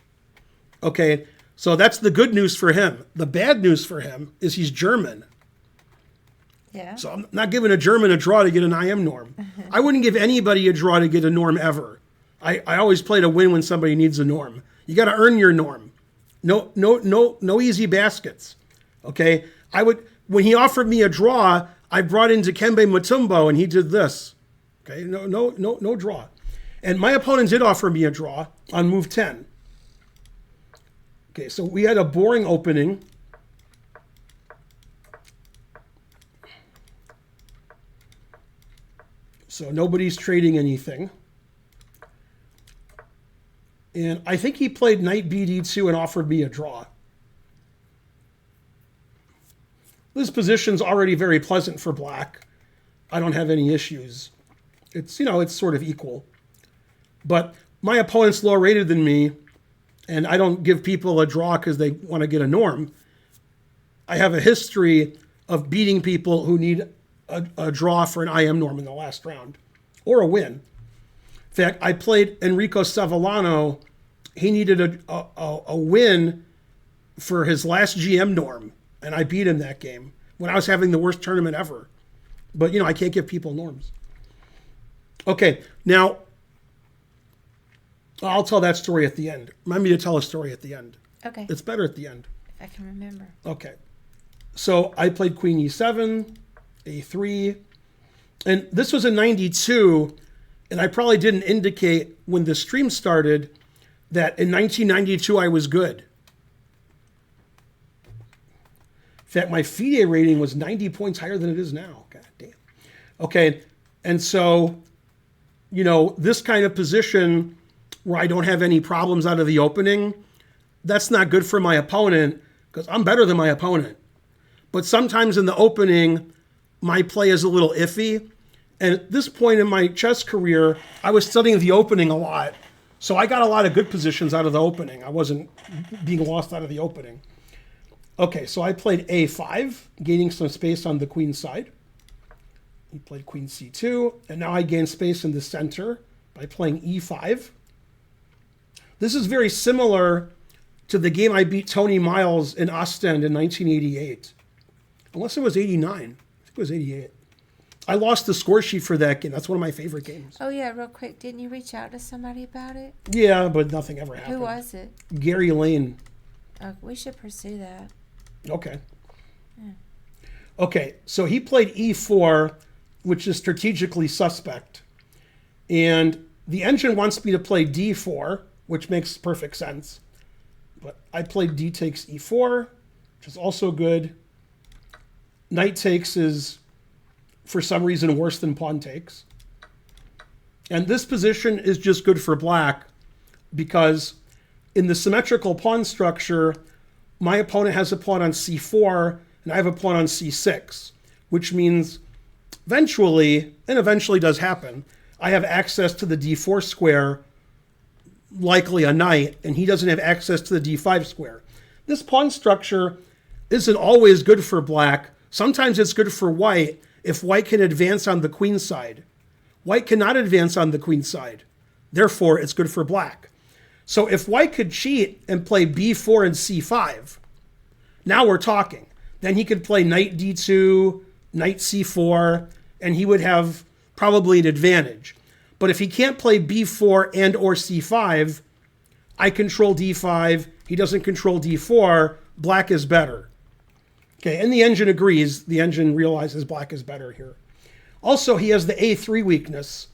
Okay, so that's the good news for him. The bad news for him is he's German. Yeah. So I'm not giving a German a draw to get an IM norm. I wouldn't give anybody a draw to get a norm ever. I always play to win when somebody needs a norm. You got to earn your norm. No easy baskets. Okay, when he offered me a draw, I brought in Dikembe Mutombo and he did this. Okay, no draw. And my opponent did offer me a draw on move 10. Okay, so we had a boring opening. So nobody's trading anything. And I think he played knight bd2 and offered me a draw. This position's already very pleasant for black. I don't have any issues. It's, it's sort of equal. But my opponent's lower rated than me, and I don't give people a draw because they want to get a norm. I have a history of beating people who need a draw for an IM norm in the last round, or a win. In fact, I played Enrico Savillano. He needed a win for his last GM norm, and I beat him that game when I was having the worst tournament ever. But, I can't give people norms. Okay, now, I'll tell that story at the end. Remind me to tell a story at the end. Okay. It's better at the end. If I can remember. Okay. So I played Queen E7, A3, and this was in 92, and I probably didn't indicate when the stream started that in 1992 I was good. In fact, my FIDE rating was 90 points higher than it is now. God damn. Okay, and so, this kind of position where I don't have any problems out of the opening, that's not good for my opponent because I'm better than my opponent. But sometimes in the opening, my play is a little iffy. And at this point in my chess career, I was studying the opening a lot. So I got a lot of good positions out of the opening. I wasn't being lost out of the opening. Okay, so I played A5, gaining some space on the queen side. He played Queen C2, and now I gain space in the center by playing E5. This is very similar to the game I beat Tony Miles in Ostend in 1988. Unless it was 89. I think it was 88. I lost the score sheet for that game. That's one of my favorite games. Oh, yeah, real quick. Didn't you reach out to somebody about it? Yeah, but nothing ever happened. Who was it? Gary Lane. Oh, we should pursue that. Okay. Yeah. Okay, so he played E4, which is strategically suspect. And the engine wants me to play D4, which makes perfect sense. But I played D takes E4, which is also good. Knight takes is, for some reason, worse than pawn takes. And this position is just good for black because in the symmetrical pawn structure, my opponent has a pawn on C4 and I have a pawn on C6, which means eventually, and eventually does happen, I have access to the D4 square, likely a knight, and he doesn't have access to the D5 square. This pawn structure isn't always good for black. Sometimes it's good for white if white can advance on the queen side. White cannot advance on the queen side. Therefore, it's good for black. So if white could cheat and play B4 and C5, now we're talking. Then he could play knight D2, knight C4, and he would have probably an advantage. But if he can't play B4 and or C5, I control D5, he doesn't control D4, black is better. Okay, and the engine agrees. The engine realizes black is better here. Also, he has the A3 weakness.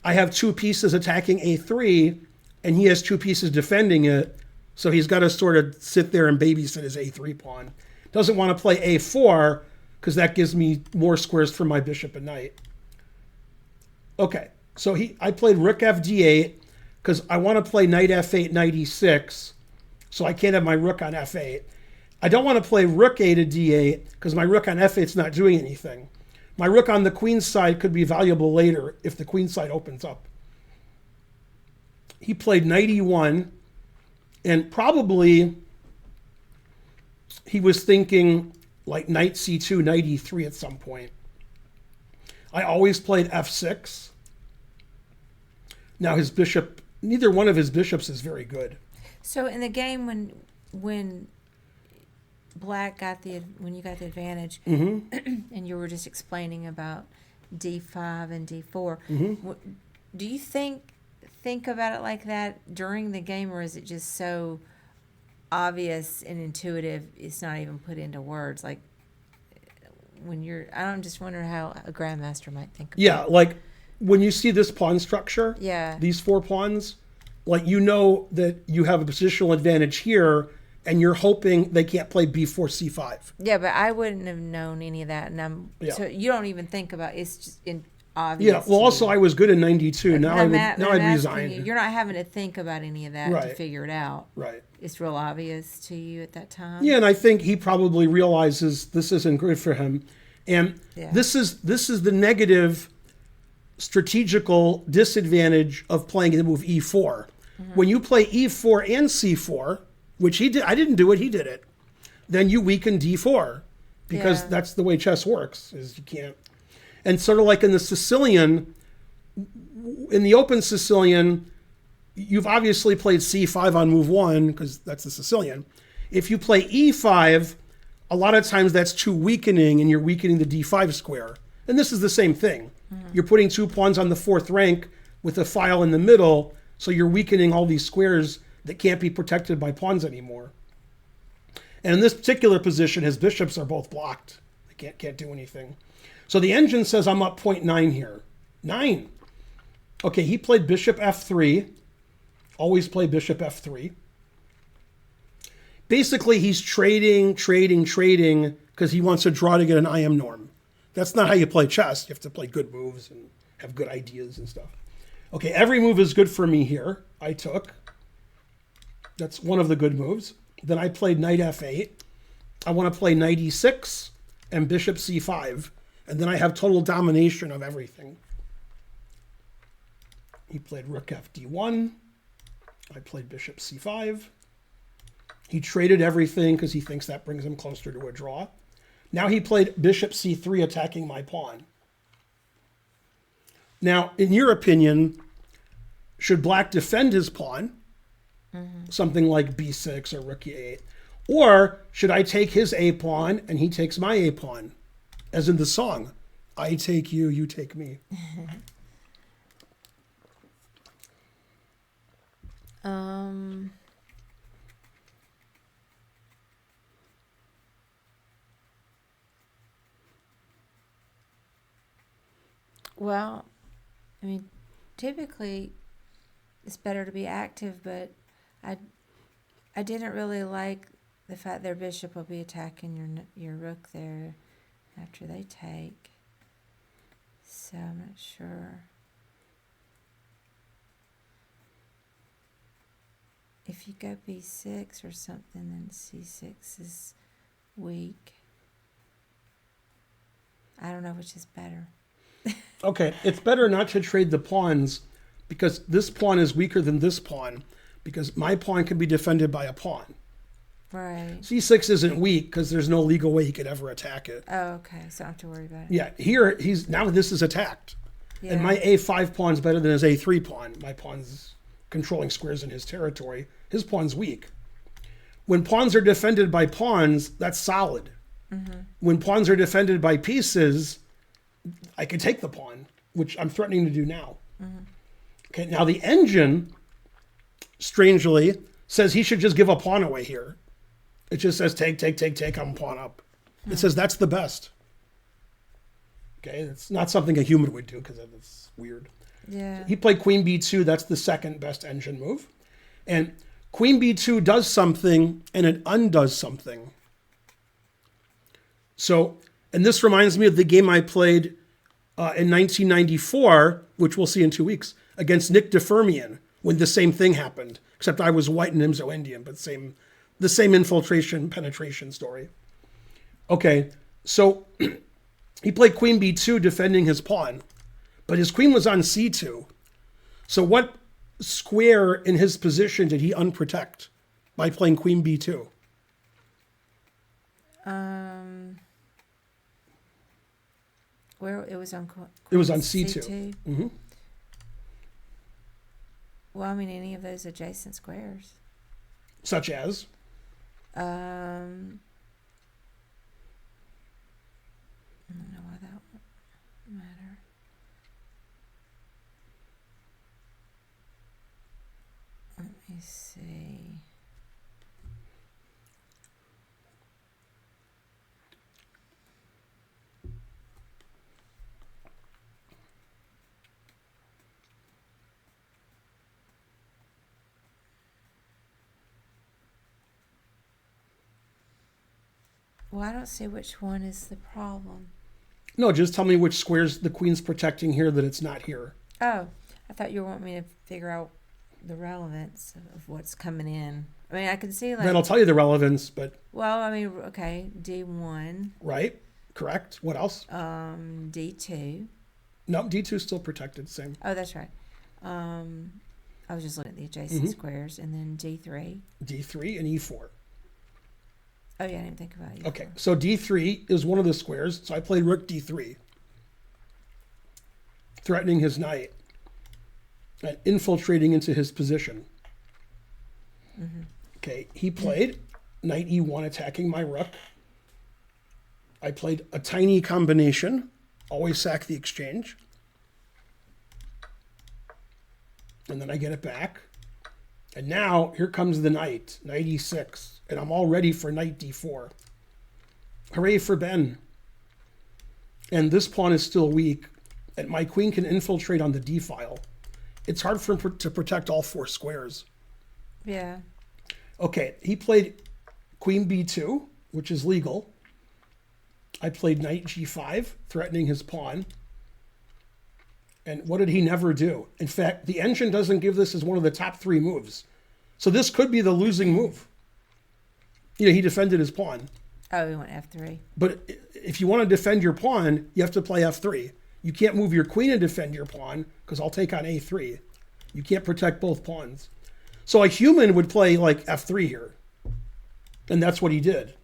I have two pieces attacking A3, and he has two pieces defending it. So he's got to sort of sit there and babysit his A3 pawn. Doesn't want to play A4, because that gives me more squares for my bishop and knight. Okay, so I played rook FD8, because I want to play knight F8, knight E6, so I can't have my rook on F8. I don't want to play rook A to D8 because my rook on F8 is not doing anything. My rook on the queen side could be valuable later if the queen side opens up. He played knight E1, and probably he was thinking like knight C2, knight E3 at some point. I always played F6. Now his bishop, neither one of his bishops is very good. So in the game when black when you got the advantage, and you were just explaining about D5 and D4, do you think about it like that during the game, or is it just so obvious and intuitive it's not even put into words? Like when I'm just wondering how a grandmaster might think about it. Like when you see this pawn structure, these four pawns, like that you have a positional advantage here, and you're hoping they can't play B4, C5. Yeah, but I wouldn't have known any of that, and so you don't even think about it. It's just obvious. Yeah, well, also I was good in 92. Now I'd resigned. You're not having to think about any of that to figure it out. Right. It's real obvious to you at that time. Yeah, and I think he probably realizes this isn't good for him, and this is the negative strategical disadvantage of playing the move e4. When you play e4 and c4, which he did, I didn't do it, he did it, then you weaken d4 because that's the way chess works, is you can't. And sort of like in the Sicilian, in the open Sicilian, you've obviously played c5 on move 1 because that's the Sicilian. If you play e5, a lot of times that's too weakening and you're weakening the d5 square. And this is the same thing. You're putting 2 pawns on the 4th rank with a file in the middle, so you're weakening all these squares that can't be protected by pawns anymore. And in this particular position, his bishops are both blocked. They can't do anything. So the engine says I'm up 0.9 here. 9. Okay, he played bishop f3. Always play bishop f3. Basically, he's trading, because he wants to draw to get an IM norm. That's not how you play chess. You have to play good moves and have good ideas and stuff. Okay, every move is good for me here. I took. That's one of the good moves. Then I played knight f8. I want to play knight e6 and bishop c5. And then I have total domination of everything. He played rook fd1. I played bishop c5. He traded everything because he thinks that brings him closer to a draw. Now he played bishop c3 attacking my pawn. Now, in your opinion, should black defend his pawn? Something like b6 or rook e8. Or should I take his a pawn and he takes my a pawn? As in the song, I take you, you take me. Well, I mean, typically it's better to be active, but I didn't really like the fact their bishop will be attacking your rook there after they take. So I'm not sure. If you go b6 or something, then c6 is weak. I don't know which is better. Okay, it's better not to trade the pawns because this pawn is weaker than this pawn because my pawn can be defended by a pawn. Right. c6 isn't weak because there's no legal way he could ever attack it. Oh, okay. So I don't have to worry about it. Yeah, here now this is attacked. Yeah. And my a5 pawn's better than his a3 pawn. My pawn's controlling squares in his territory. His pawn's weak. When pawns are defended by pawns, that's solid. When pawns are defended by pieces, I can take the pawn, which I'm threatening to do now. Okay, now the engine, strangely, says he should just give a pawn away here. It just says take, I'm pawn up. It says that's the best. Okay, it's not something a human would do because it's weird. Yeah. He played queen b2. That's the second best engine move. And queen b2 does something and it undoes something. So, and this reminds me of the game I played in 1994, which we'll see in 2 weeks, against Nick DeFermian, when the same thing happened, except I was white and Nimo-Indian, but the same infiltration, penetration story. Okay, so he played queen b2 defending his pawn, but his queen was on c2. So what square in his position did he unprotect by playing queen b2? Where it was on it was on c2. Well, I mean, any of those adjacent squares. Such as? I don't know why that would matter. Let me see. Well, I don't see which one is the problem. No, just tell me which squares the queen's protecting here that it's not here. Oh, I thought you were wanting me to figure out the relevance of what's coming in. I mean, I can see like... Then I'll tell you the relevance, but... Well, I mean, okay, D1. Right, correct. What else? D2. No, D2 is still protected, same. Oh, that's right. I was just looking at the adjacent squares, and then D3. D3 and E4. Oh, yeah, I didn't even think about it. Okay, so D3 is one of the squares, so I played rook D3, threatening his knight and infiltrating into his position. Okay, he played knight E1 attacking my rook. I played a tiny combination, always sack the exchange. And then I get it back. And now here comes the knight, knight E6, and I'm all ready for knight D4. Hooray for Ben. And this pawn is still weak, and my queen can infiltrate on the D file. It's hard for him to protect all 4 squares. Yeah. Okay, he played queen B2, which is legal. I played knight G5, threatening his pawn. And what did he never do? In fact, the engine doesn't give this as one of the top 3 moves. So this could be the losing move. You know, he defended his pawn. Oh, he went F3. But if you want to defend your pawn, you have to play F3. You can't move your queen and defend your pawn, because I'll take on A3. You can't protect both pawns. So a human would play like F3 here. And that's what he did.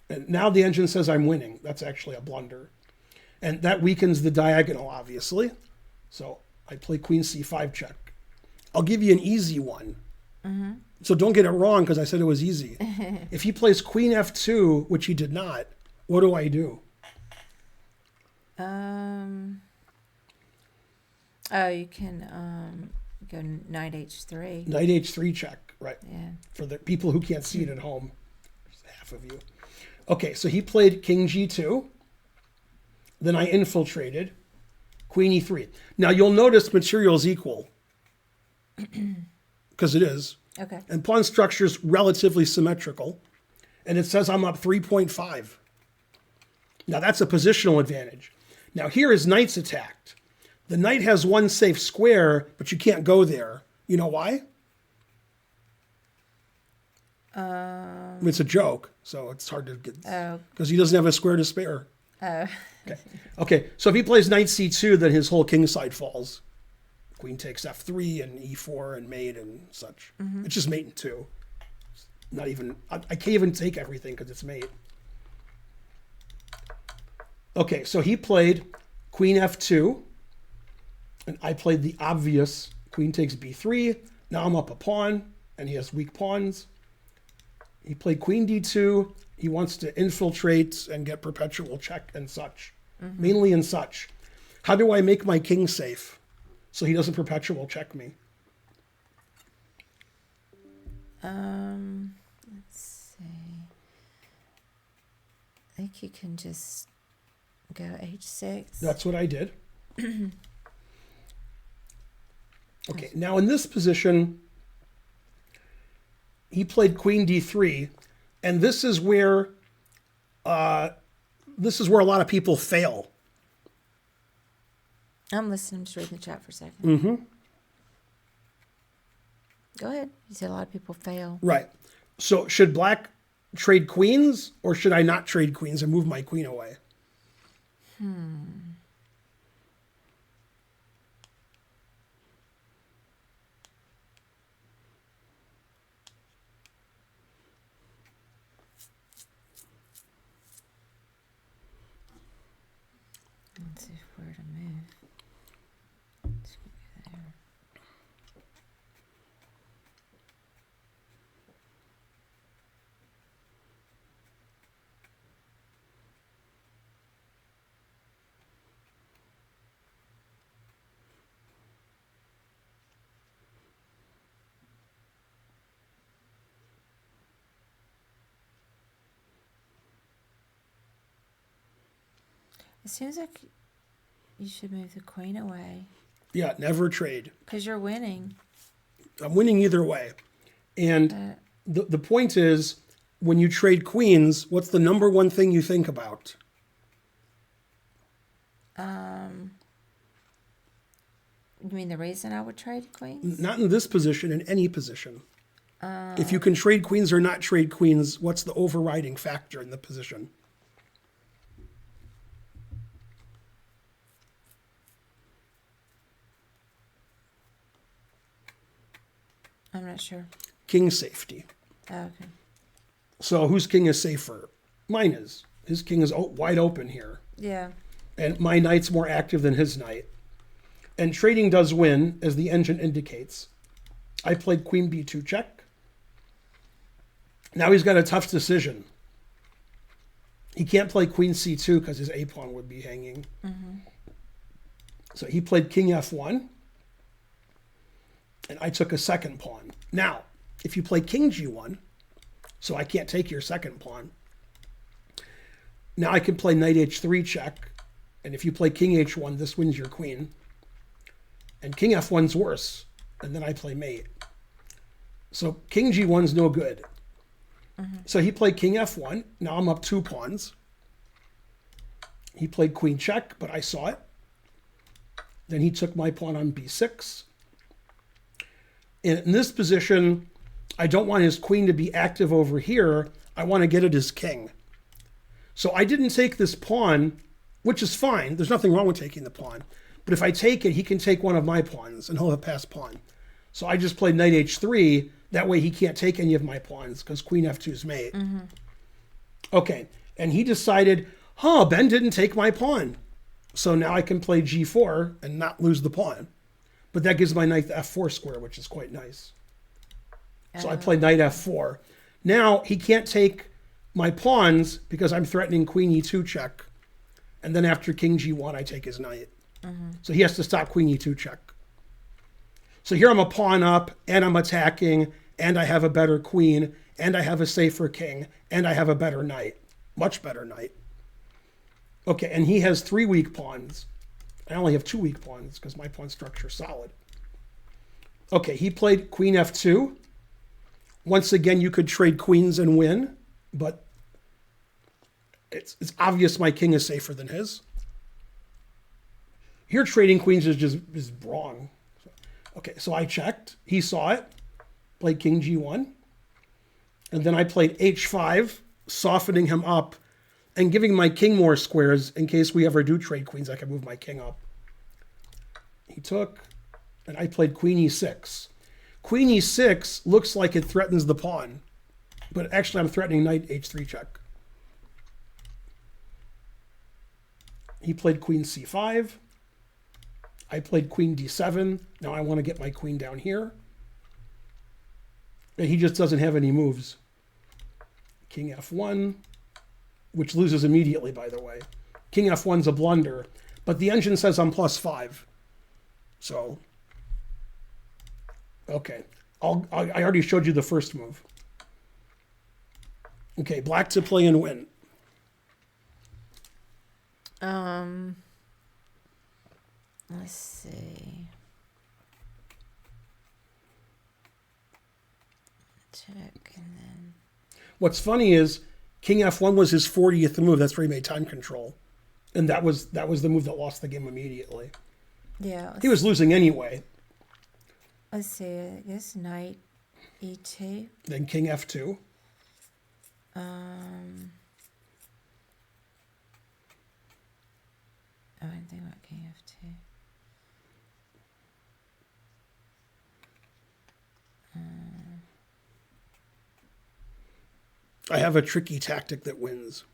And now the engine says I'm winning. That's actually a blunder. And that weakens the diagonal, obviously. So I play queen C5 check. I'll give you an easy one. So don't get it wrong, because I said it was easy. If he plays queen F2, which he did not, what do I do? Oh, you can go knight H3. Knight H3 check, right. Yeah. For the people who can't see it at home. There's half of you. Okay, so he played king G2. Then I infiltrated. Queen E3. Now you'll notice material is equal. Because it is. Okay. And pawn structure is relatively symmetrical. And it says I'm up 3.5. Now that's a positional advantage. Now here his knight's attacked. The knight has one safe square, but you can't go there. You know why? It's a joke, so it's hard to get. Oh. Because he doesn't have a square to spare. Oh. Okay, so if he plays knight C2, then his whole king side falls. Queen takes F3 and E4 and mate and such. It's just mate and 2. Not even, I can't even take everything because it's mate. Okay, so he played queen F2, and I played the obvious queen takes B3. Now I'm up a pawn, and he has weak pawns. He played queen D2. He wants to infiltrate and get perpetual check and such, mainly in such. How do I make my king safe so he doesn't perpetual check me? Let's see. I think you can just go H6. That's what I did. Okay, now in this position, he played queen D3, and this is where a lot of people fail. I'm listening. I'm just reading the chat for a second. Go ahead. You said a lot of people fail. Right. So should black trade queens, or should I not trade queens and move my queen away? Let's see where to move. Let's go there. It seems like you should move the queen away Yeah, never trade. because you're winning. I'm winning either way. And the point is, when you trade queens, what's the number one thing you think about? You mean the reason I would trade queens? Not in this position, in any position. If you can trade queens or not trade queens, what's the overriding factor in the position? I'm not sure. King safety. Oh, okay. So whose king is safer? Mine is. His king is wide open here. Yeah. And my knight's more active than his knight. And trading does win, as the engine indicates. I played queen b2 check. Now he's got a tough decision. He can't play queen c2 because his a pawn would be hanging. Mm-hmm. So he played king f1. And I took a second pawn. Now, if you play king g1, so I can't take your second pawn. Now I can play knight h3 check. And if you play king h1, this wins your queen. And king f1's worse. And then I play mate. So king g1's no good. Mm-hmm. So he played king f1. Now I'm up 2 pawns. He played queen check, but I saw it. Then he took my pawn on b6. And in this position, I don't want his queen to be active over here. I want to get at his king. So I didn't take this pawn, which is fine. There's nothing wrong with taking the pawn. But if I take it, he can take one of my pawns, and he'll have passed pawn. So I just played knight h3. That way he can't take any of my pawns, because queen f2 is mate. Mm-hmm. Okay, and he decided, Ben didn't take my pawn. So now I can play g4 and not lose the pawn. But that gives my knight the f4 square, which is quite nice. So I played knight f4. Now he can't take my pawns because I'm threatening queen e2 check. And then after king g1, I take his knight. Mm-hmm. So he has to stop queen e2 check. So here I'm a pawn up, and I'm attacking, and I have a better queen, and I have a safer king, and I have a better knight. Much better knight. Okay, and he has 3 weak pawns. I only have 2 weak pawns because my pawn structure is solid. Okay, he played queen f2. Once again, you could trade queens and win, but it's obvious my king is safer than his. Here, trading queens is wrong. Okay, so I checked. He saw it. Played king g1. And then I played h5, softening him up and giving my king more squares in case we ever do trade queens. I can move my king up. He took, and I played queen e6. Queen e6 looks like it threatens the pawn, but actually I'm threatening knight h3 check. He played queen c5. I played queen d7. Now I want to get my queen down here. And he just doesn't have any moves. King f1, which loses immediately, by the way. King f1's a blunder, but the engine says I'm +5. So, okay. I already showed you the first move. Okay, black to play and win. Let's see. Check and then. What's funny is king f1 was his 40th move. That's where he made time control, and that was the move that lost the game immediately. Yeah. He was losing anyway. Let's see. I guess knight e2. Then king f2. I didn't think about king f2. I have a tricky tactic that wins.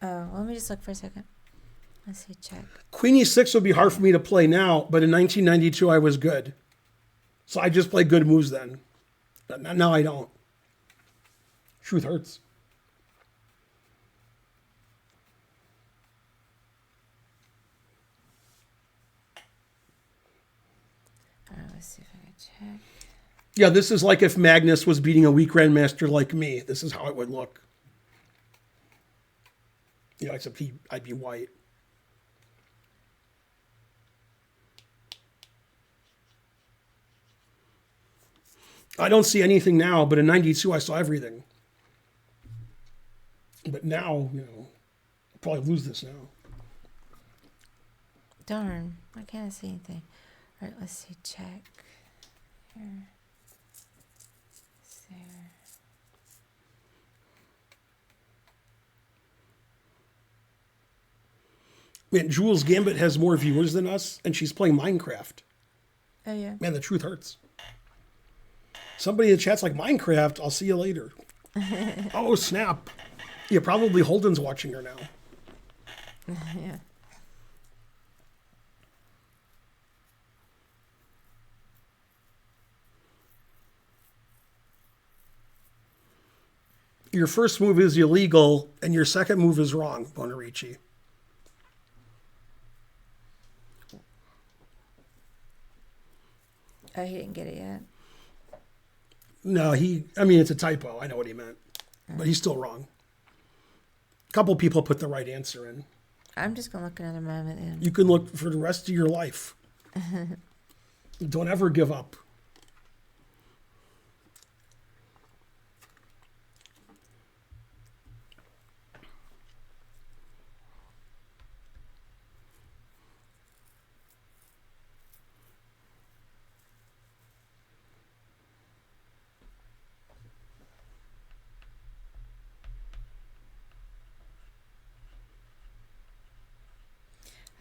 Oh, let me just look for a second. Let's see, check. Queen e6 would be hard for me to play now, but in 1992 I was good. So I just played good moves then. Now I don't. Truth hurts. All right, let's see if I can check. Yeah, this is like if Magnus was beating a weak grandmaster like me. This is how it would look. You know, except I'd be white. I don't see anything now, but in 92 I saw everything. But now, you know, I'll probably lose this now. Darn, I can't see anything. All right, let's see, check. Here. There. Man, Jules Gambit has more viewers than us, and she's playing Minecraft. Oh, yeah. Man, the truth hurts. Somebody in the chat's like, Minecraft, I'll see you later. Oh, snap. Yeah, probably Holden's watching her now. Yeah. Your first move is illegal, and your second move is wrong, Bonarici. Oh, he didn't get it yet. No, it's a typo. I know what he meant. But he's still wrong. A couple people put the right answer in. I'm just going to look another moment then. You can look for the rest of your life. Don't ever give up.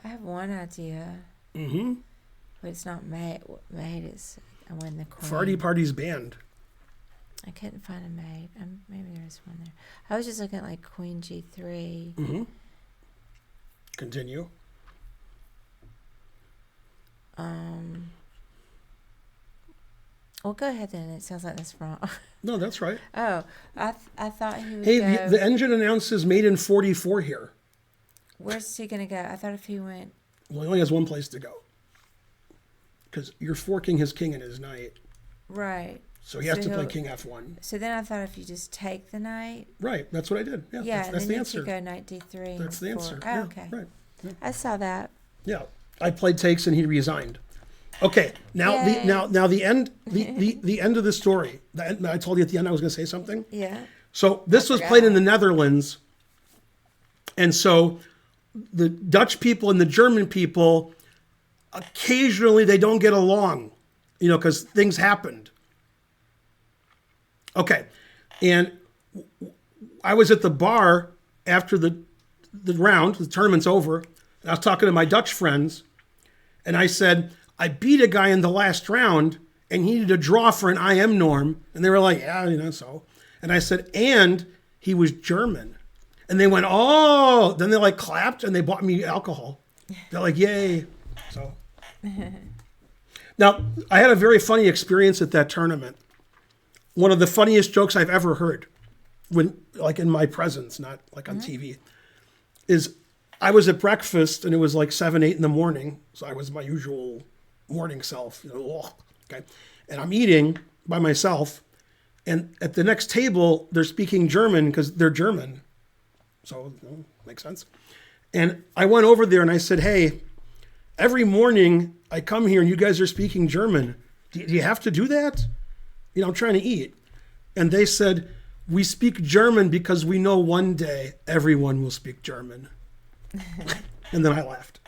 I have one idea. Mm-hmm. But it's not maid. Maid is I win the queen. Farty Party's banned. I couldn't find a maid. Maybe there is one there. I was just looking at like Queen G3. Mm-hmm. Continue. Well, go ahead then. It sounds like that's wrong. No, that's right. Oh, I thought he would Hey, go. the engine announces made in 44 here. Where's he going to go? I thought if he went... Well, he only has one place to go. Because you're forking his king and his knight. Right. So he has to play king f1. So then I thought if you just take the knight... Right, that's what I did. Yeah, that's and the then answer. you could go knight d3. That's the answer. Oh, Yeah, okay. right. Yeah. I saw that. Yeah, I played takes and he resigned. Okay, now Yay. the end the end of the story. I told you at the end I was going to say something. Yeah. So this was played in the Netherlands, and so the Dutch people and the German people occasionally they don't get along, because things happened. Okay, and I was at the bar after the round, the tournament's over, and I was talking to my Dutch friends, and I said, I beat a guy in the last round, and he needed a draw for an IM norm, and they were like, yeah, so. And I said, and he was German. And they went, oh, then they like clapped, and they bought me alcohol. They're like, yay. So. Now, I had a very funny experience at that tournament. One of the funniest jokes I've ever heard, like in my presence, not like on TV, is I was at breakfast and it was like 7, 8 in the morning. So I was my usual morning self, okay. And I'm eating by myself. And at the next table, they're speaking German because they're German. So, makes sense. And I went over there and I said, hey, every morning I come here and you guys are speaking German. Do you have to do that? I'm trying to eat. And they said, we speak German because we know one day everyone will speak German. And then I laughed.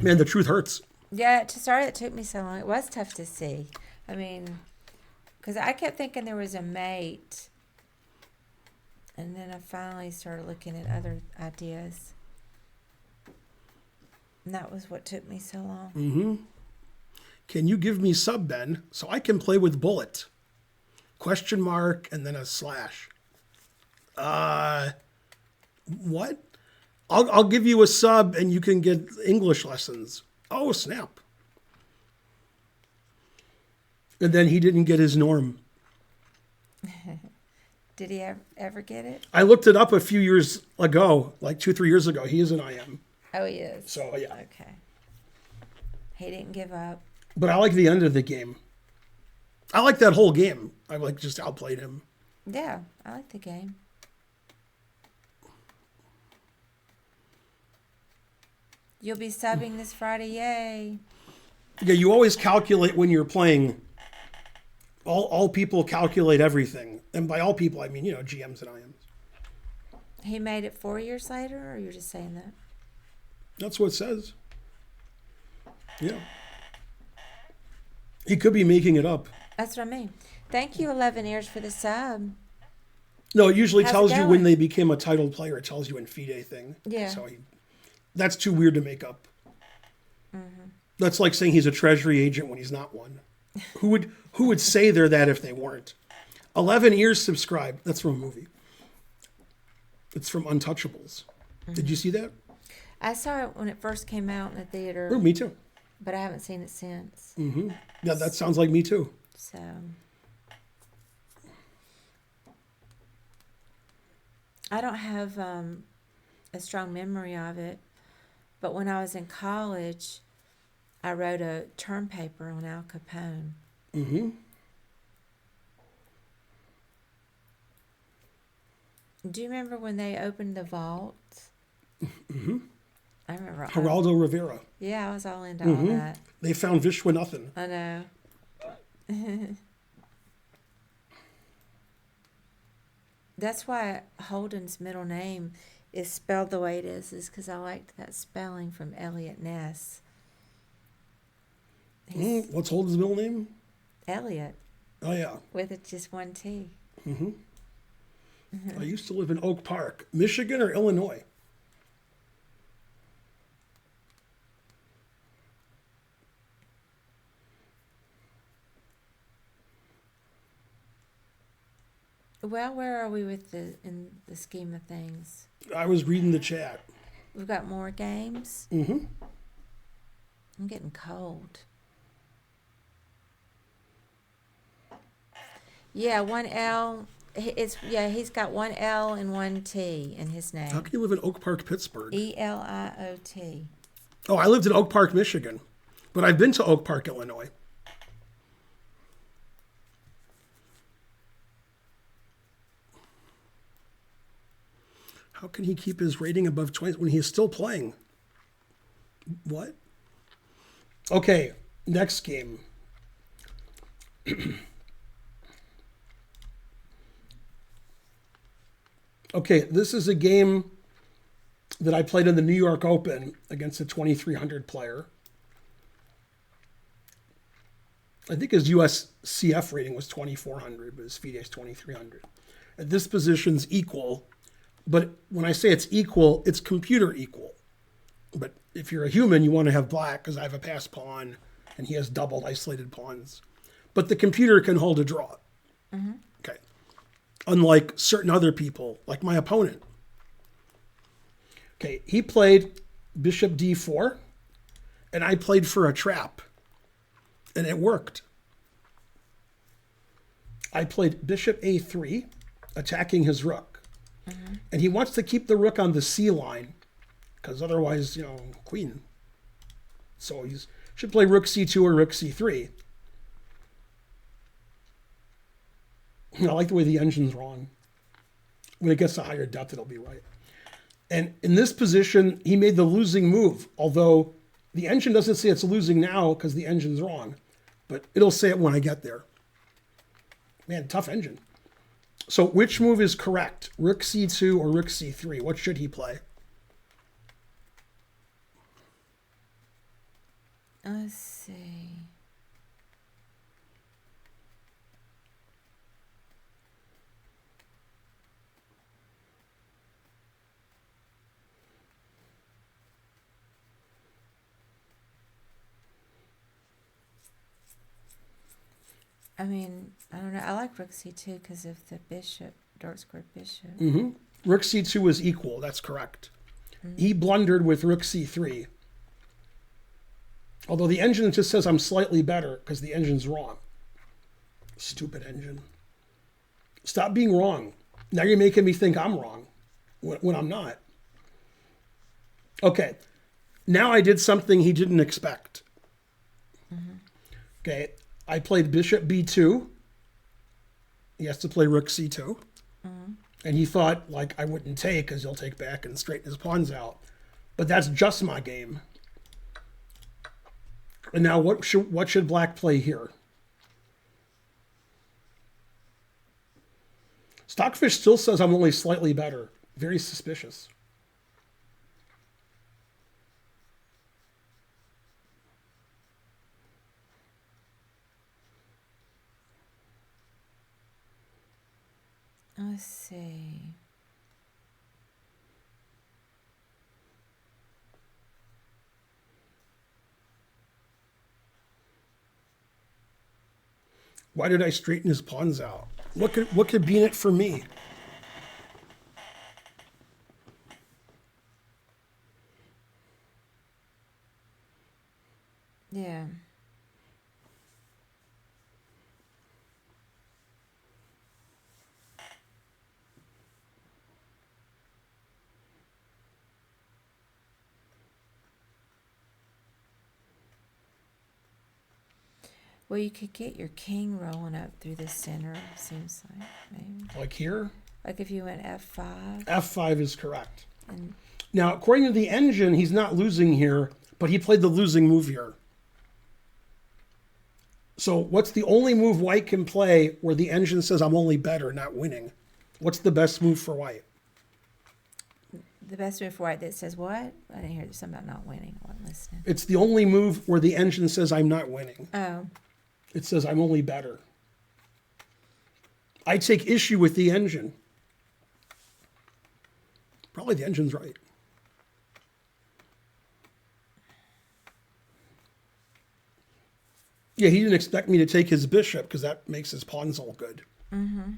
Man, the truth hurts. Yeah, sorry it took me so long. It was tough to see. I mean, because I kept thinking there was a mate. And then I finally started looking at other ideas. And that was what took me so long. Mm-hmm. Can you give me sub, Ben, so I can play with bullet? Question mark and then a slash. What? I'll give you a sub and you can get English lessons. Oh, snap. And then he didn't get his norm. Did he ever get it? I looked it up a few years ago, like 2-3 years ago. He is an IM. Oh, he is. So, yeah. Okay. He didn't give up. But I like the end of the game. I like that whole game. I just outplayed him. Yeah, I like the game. You'll be subbing this Friday, yay. Yeah, you always calculate when you're playing. All people calculate everything. And by all people, I mean, GMs and IMs. He made it 4 years later, or you're just saying that? That's what it says. Yeah. He could be making it up. That's what I mean. Thank you, 11 Ears, for the sub. No, it usually How's tells it you when going? they became a titled player. It tells you in FIDE thing. Yeah. So that's too weird to make up. Mm-hmm. That's like saying he's a treasury agent when he's not one. Who would say they're that if they weren't? 11 ears subscribed. That's from a movie. It's from Untouchables. Did you see that? I saw it when it first came out in the theater, Oh, me too. but I haven't seen it since. Yeah, that sounds like me too. So I don't have a strong memory of it, but when I was in college, I wrote a term paper on Al Capone. Do you remember when they opened the vault? I remember. Geraldo Rivera. Yeah, I was all into all that. They found Vishwanathan. I know. That's why Holden's middle name is spelled the way it is because I liked that spelling from Elliot Ness. What's Holden's middle name? Elliot, Oh, yeah. with it just one T. I used to live in Oak Park, Michigan or Illinois. Well, where are we in the scheme of things? I was reading the chat. We've got more games. Mm-hmm. I'm getting cold. Yeah, one L. He's got one L and one T in his name. How can you live in Oak Park, Pittsburgh? Eliot. Oh, I lived in Oak Park, Michigan, but I've been to Oak Park, Illinois. How can he keep his rating above 20 when he's still playing? What? Okay, next game. Okay, this is a game that I played in the New York Open against a 2,300 player. I think his USCF rating was 2,400, but his FIDE is 2,300. At this position's equal, but when I say it's equal, it's computer equal. But if you're a human, you want to have black because I have a passed pawn and he has doubled isolated pawns. But the computer can hold a draw. Okay. Unlike certain other people, like my opponent. Okay, he played bishop d4, and I played for a trap, and it worked. I played bishop a3, attacking his rook. And he wants to keep the rook on the c line, because otherwise, queen. So he should play rook c2 or rook c3. I like the way the engine's wrong. When it gets to higher depth, it'll be right. And in this position, he made the losing move, although the engine doesn't say it's losing now because the engine's wrong. But it'll say it when I get there. Man, tough engine. So which move is correct? Rook c2 or rook c3? What should he play? Let's see. I mean, I don't know. I like rook c2 because of the bishop, dark squared bishop. Rook c2 is equal. That's correct. He blundered with rook c3. Although the engine just says I'm slightly better because the engine's wrong. Stupid engine. Stop being wrong. Now you're making me think I'm wrong when I'm not. Okay. Now I did something he didn't expect. Okay. I played bishop b2. He has to play rook c2. And he thought, I wouldn't take because he'll take back and straighten his pawns out. But that's just my game. And now what should black play here? Stockfish still says I'm only slightly better. Very suspicious. Let's see. Why did I straighten his pawns out? What could be in it for me? Yeah. Well, you could get your king rolling up through the center, seems like, maybe. Like here? Like if you went F5. F5 is correct. And Now, according to the engine, he's not losing here, but he played the losing move here. So what's the only move white can play where the engine says I'm only better, not winning? What's the best move for white? the best move for white that says what? I didn't hear something about not winning. I wasn't listening. It's the only move where the engine says I'm not winning. Oh. It says I'm only better. I take issue with the engine. Probably the engine's right. Yeah, he didn't expect me to take his bishop because that makes his pawns all good. Mm-hmm.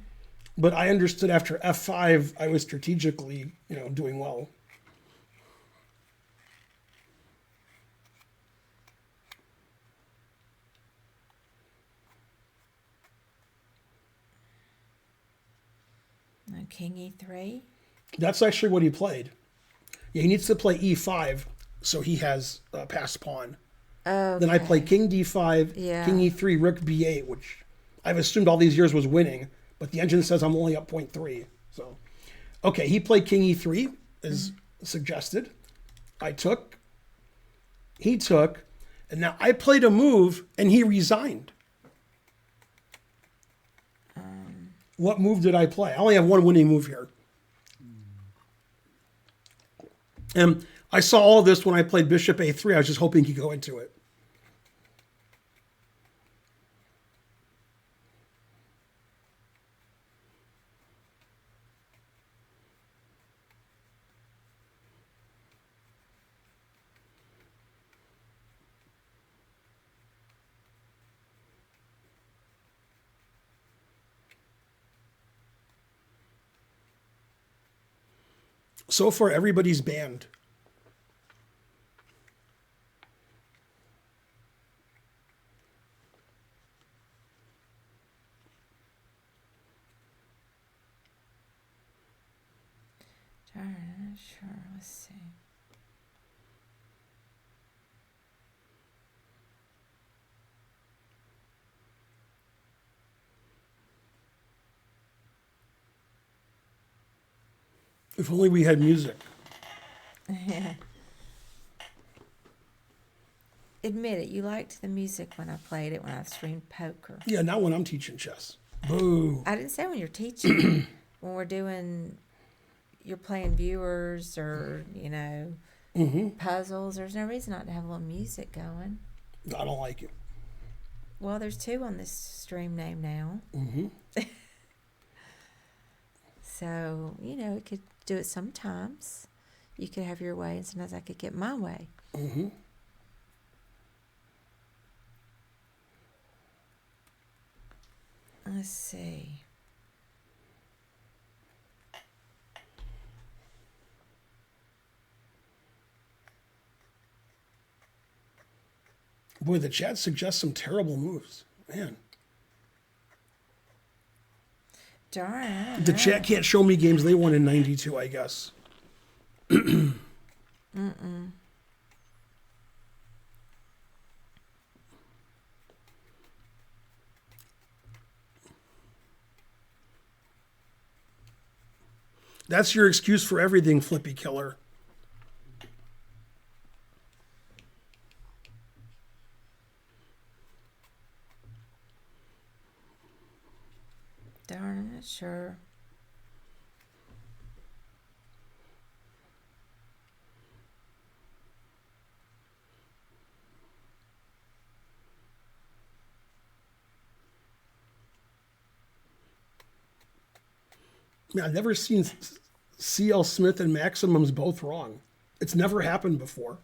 But I understood after f5, I was strategically, doing well. King e3. That's actually what he played. Yeah, he needs to play e5, so he has a passed pawn. Okay. Then I play king d5, Yeah. king e3, rook b8, which I've assumed all these years was winning, but the engine says I'm only up 0.3. So, okay, he played king e3 as suggested. I took, he took, and now I played a move and he resigned. What move did I play? I only have one winning move here. And I saw all of this when I played bishop a3. I was just hoping he'd go into it. So far, everybody's banned. Darn, I'm not sure. Let's see. If only we had music. Admit it, you liked the music when I played it when I streamed poker. Yeah, not when I'm teaching chess. Boo. I didn't say when you're teaching. When we're doing, you're playing viewers or, puzzles. There's no reason not to have a little music going. I don't like it. Well, there's 2 on this stream name now. Mm-hmm. So, it could do it sometimes. You could have your way, and sometimes I could get my way. Mm-hmm. Let's see. Boy, the chat suggests some terrible moves. Man. Darn, I don't The know. chat can't show me games they won in 92, I guess. That's your excuse for everything, Flippy Killer. Darn, I'm not sure. Man, I've never seen C.L. Smith and Maximums both wrong. It's never happened before.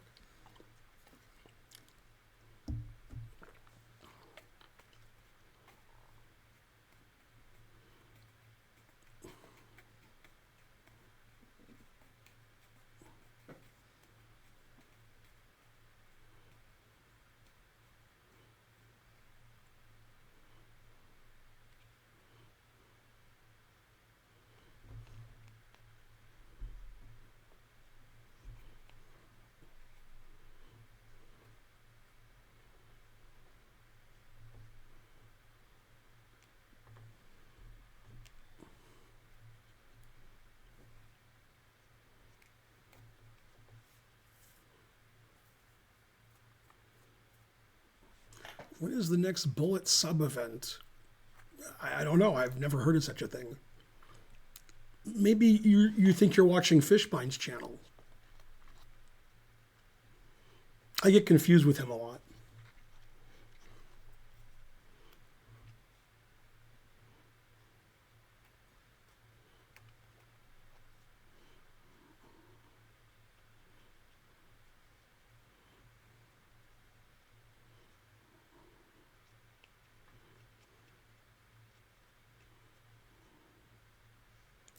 What is the next bullet sub event? I don't know. I've never heard of such a thing. Maybe you think you're watching Fishbine's channel. I get confused with him a lot.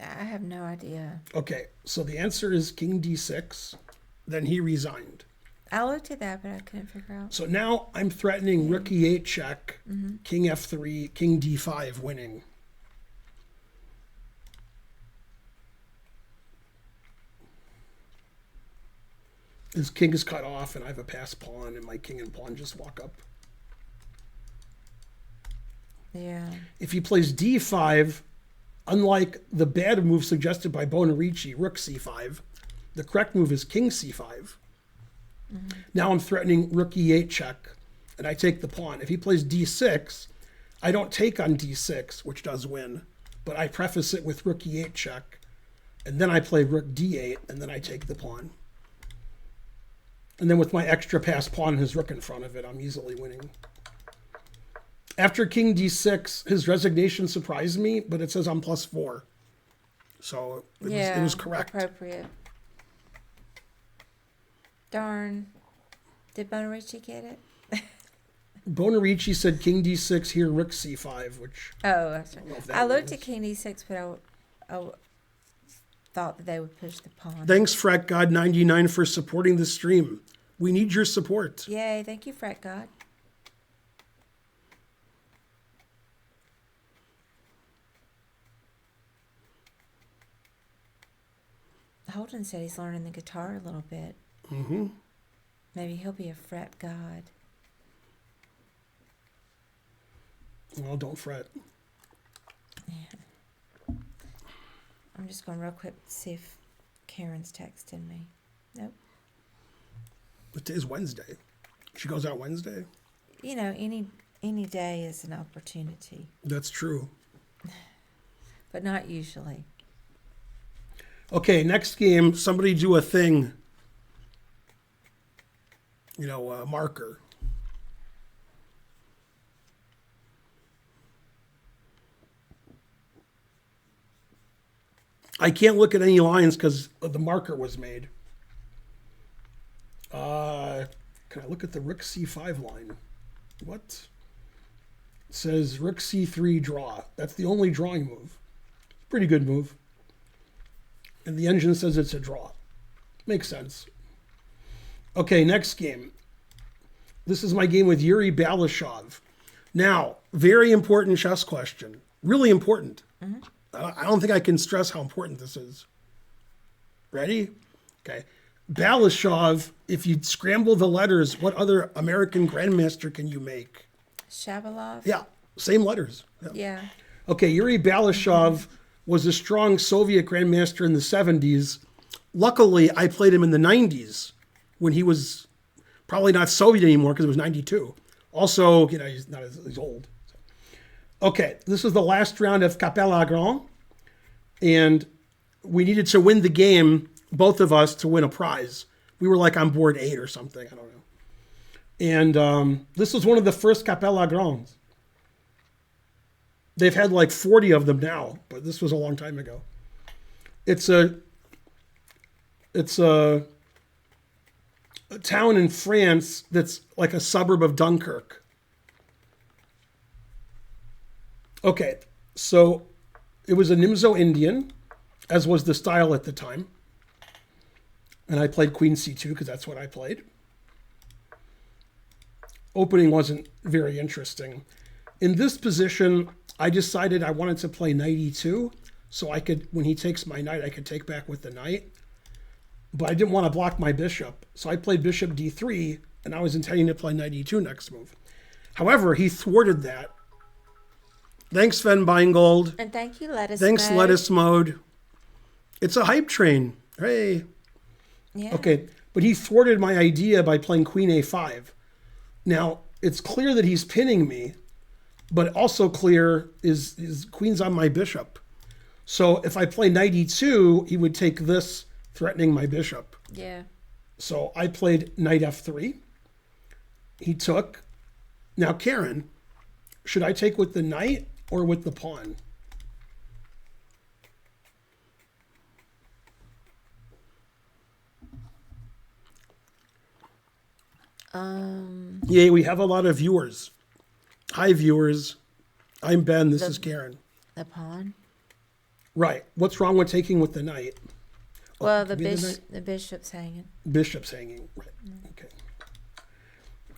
I have no idea. Okay, so the answer is King D6. Then he resigned. I looked at that, but I couldn't figure out. So now I'm threatening Rook E8 check, King F3, King D5 winning. His king is cut off, and I have a pass pawn, and my king and pawn just walk up. Yeah. If he plays D5, unlike the bad move suggested by Bonarici, Rook C5, the correct move is King C5. Now I'm threatening Rook E8 check, and I take the pawn. If he plays D6, I don't take on D6, which does win, but I preface it with Rook E8 check, and then I play Rook D8, and then I take the pawn. And then with my extra pass pawn and his rook in front of it, I'm easily winning. After King D6, his resignation surprised me, but it says I'm +4. So it was correct. Appropriate. Darn. Did Bonarici get it? Bonarici said King D6 here, Rook C5, which... Oh, that's right. if that I looked was- at King D6, but I thought that they would push the pawn. Thanks, Frat God 99 for supporting the stream. We need your support. Yay, thank you, Frat God. Holden said he's learning the guitar a little bit. Mm-hmm. Maybe he'll be a fret god. Well, don't fret. Yeah. I'm just going real quick to see if Karen's texting me. Nope. It is Wednesday. She goes out Wednesday. You know, any day is an opportunity, That's true. but not usually. Okay, next game, somebody do a thing. You know, a marker. I can't look at any lines because the marker was made. Can I look at the Rook C5 line? What? It says Rook C3 draw. That's the only drawing move. Pretty good move. And the engine says it's a draw. Makes sense. Okay, next game. This is my game with Yuri Balashov. Now, very important chess question. Really important. I don't think I can stress how important this is. Ready? Okay. Balashov, if you scramble the letters, what other American grandmaster can you make? Shabalov? Yeah, same letters. Yeah. Okay, Yuri Balashov was a strong Soviet grandmaster in the 70s. Luckily, I played him in the 90s when he was probably not Soviet anymore because it was 92. Also, you know, he's old. Okay, this is the last round of Capella Grand, and we needed to win the game, both of us, to win a prize. We were like on board 8 or something, I don't know. And this was one of the first Capella Grands. They've had like 40 of them now, but this was a long time ago. It's a town in France that's like a suburb of Dunkirk. Okay, so it was a Nimo-Indian, as was the style at the time. And I played Queen C2 because that's what I played. Opening wasn't very interesting. In this position, I decided I wanted to play knight e2, so I could, when he takes my knight, I could take back with the knight. But I didn't want to block my bishop, so I played bishop d3, and I was intending to play knight e2 next move. However, he thwarted that. Thanks, Finegold. And thank you, Lettuce Thanks, Mode. Lettuce Mode. It's a hype train. Hey. Yeah. Okay, but he thwarted my idea by playing queen a5. Now, it's clear that he's pinning me, but also clear is queen's on my bishop. So if I play knight e2, he would take this, threatening my bishop. Yeah. So I played knight f3. He took. Now, Karen, should I take with the knight or with the pawn? Yeah, we have a lot of viewers. Hi, viewers. I'm Ben. This is Karen. The pawn? Right. What's wrong with taking with the knight? Well, the bishop's hanging. Bishop's hanging. Right. Okay.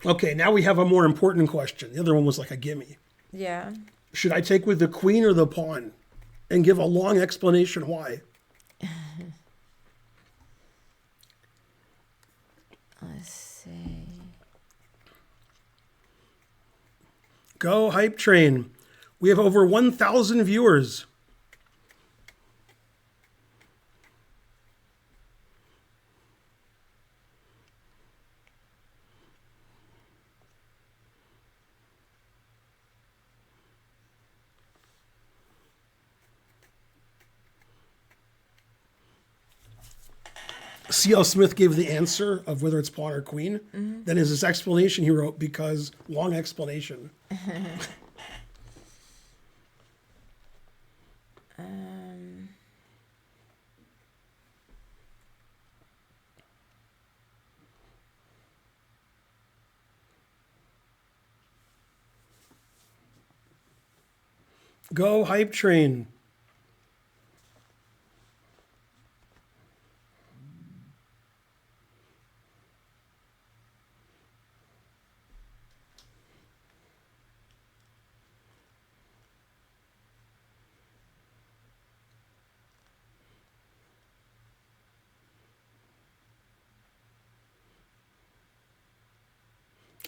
Okay, now we have a more important question. The other one was like a gimme. Yeah. Should I take with the queen or the pawn? And give a long explanation why. Let's see. Go Hype Train. We have over 1,000 viewers. C.L. Smith gave the answer of whether it's pawn or queen. Mm-hmm. Then as his explanation, he wrote, because long explanation. Go Hype Train.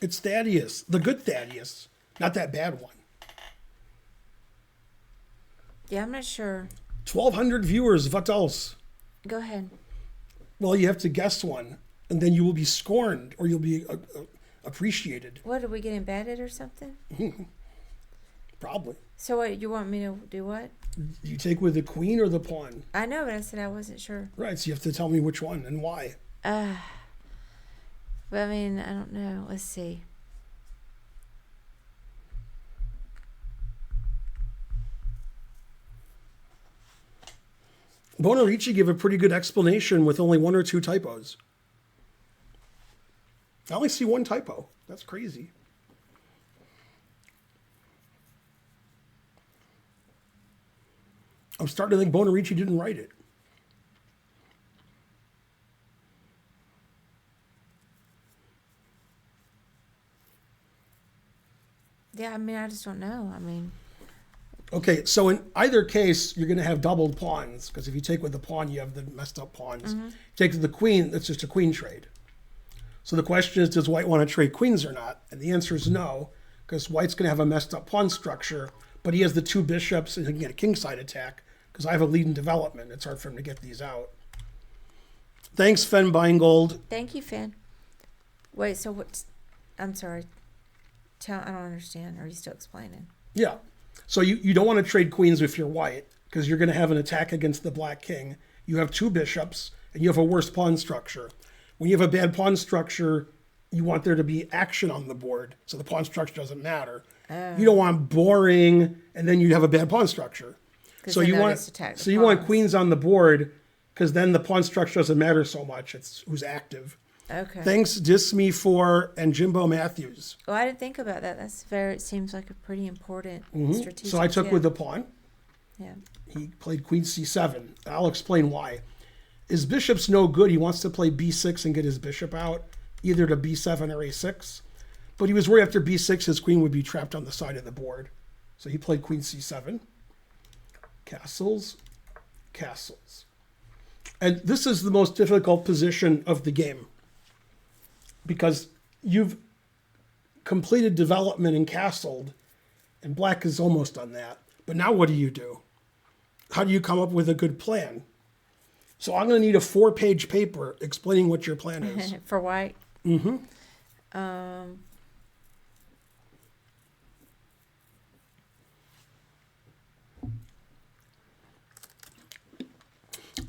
It's Thaddeus, the good Thaddeus, not that bad one. Yeah, I'm not sure. 1,200 viewers, what else? Go ahead. Well, you have to guess one, and then you will be scorned, or you'll be appreciated. What, are we getting embedded or something? Probably. So what, you want me to do what? You take with the queen or the pawn? I know, but I said I wasn't sure. Right, so you have to tell me which one and why. But I mean, I don't know. Let's see. Bonarici gave a pretty good explanation with only one or two typos. I only see one typo. That's crazy. I'm starting to think Bonarici didn't write it. Yeah, I mean, I just don't know. I mean... Okay, so in either case, you're going to have doubled pawns, because if you take with the pawn, you have the messed up pawns. Mm-hmm. Take with the queen, that's just a queen trade. So the question is, does white want to trade queens or not? And the answer is no, because white's going to have a messed up pawn structure, but he has the two bishops, and he can get a kingside attack, because I have a lead in development. It's hard for him to get these out. Thanks, Finegold. Thank you, Finn. Wait, so what's... I'm sorry. I don't understand. Are you still explaining? Yeah. So you don't want to trade queens if you're white, because you're going to have an attack against the black king. You have two bishops, and you have a worse pawn structure. When you have a bad pawn structure, you want there to be action on the board, so the pawn structure doesn't matter. You don't want boring, and then you have a bad pawn structure. So you want queens on the board, because then the pawn structure doesn't matter so much. It's who's active. Okay. Thanks, Disme4 and Jimbo Matthews. Oh, I didn't think about that. It seems like a pretty important strategic So I took tip. with the pawn. Yeah. He played queen c7. I'll explain why. His bishop's no good. He wants to play b6 and get his bishop out, either to b7 or a6. But he was worried after b6 his queen would be trapped on the side of the board. So he played queen c7. Castles, castles. And this is the most difficult position of the game, because you've completed development and castled, and black is almost on that. But now what do you do? How do you come up with a good plan? So I'm going to need a 4-page paper explaining what your plan is. For white?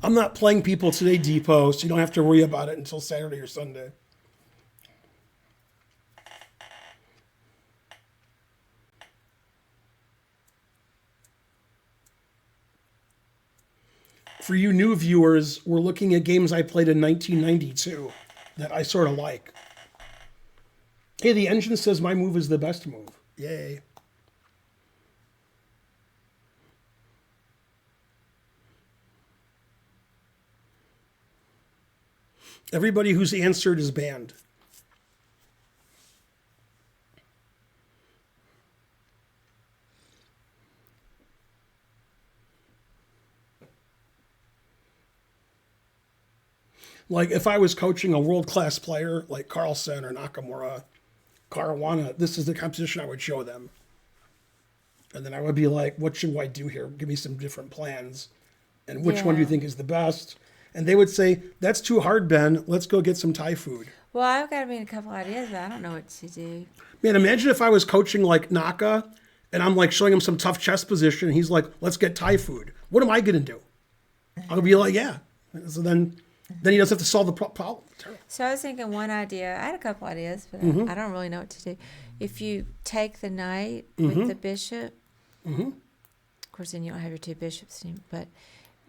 I'm not playing people today, Depot, so you don't have to worry about it until Saturday or Sunday. For you new viewers, we're looking at games I played in 1992 that I sort of like. Hey, the engine says my move is the best move. Yay. Everybody who's answered is banned. Like if I was coaching a world-class player like Carlsen or Nakamura, Caruana, this is the composition I would show them. And then I would be like, what should I do here? Give me some different plans. And which one do you think is the best? And they would say, that's too hard, Ben. Let's go get some Thai food. Well, I've got a couple ideas, but I don't know what to do. Man, imagine if I was coaching like Naka and I'm like showing him some tough chess position and he's like, let's get Thai food. What am I going to do? I'll be like, yeah. So then he doesn't have to solve the problem. So I was thinking one idea. I had a couple ideas, but I don't really know what to do. If you take the knight with the bishop, of course, then you don't have your two bishops anymore, but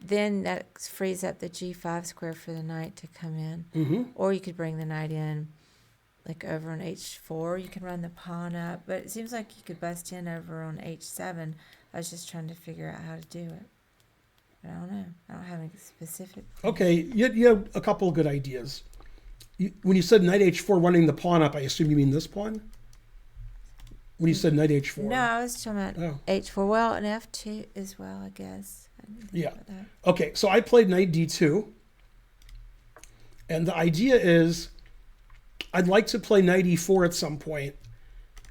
then that frees up the g5 square for the knight to come in. Or you could bring the knight in, like over on h4. You can run the pawn up, but it seems like you could bust in over on h7. I was just trying to figure out how to do it. But I don't know. I don't have any specific. Okay, you have a couple of good ideas. When you said knight h4 running the pawn up, I assume you mean this pawn? When you said knight h4. No, I was talking about h4. Well, and f2 as well, I guess. Yeah. Okay, so I played knight d2. And the idea is I'd like to play knight e4 at some point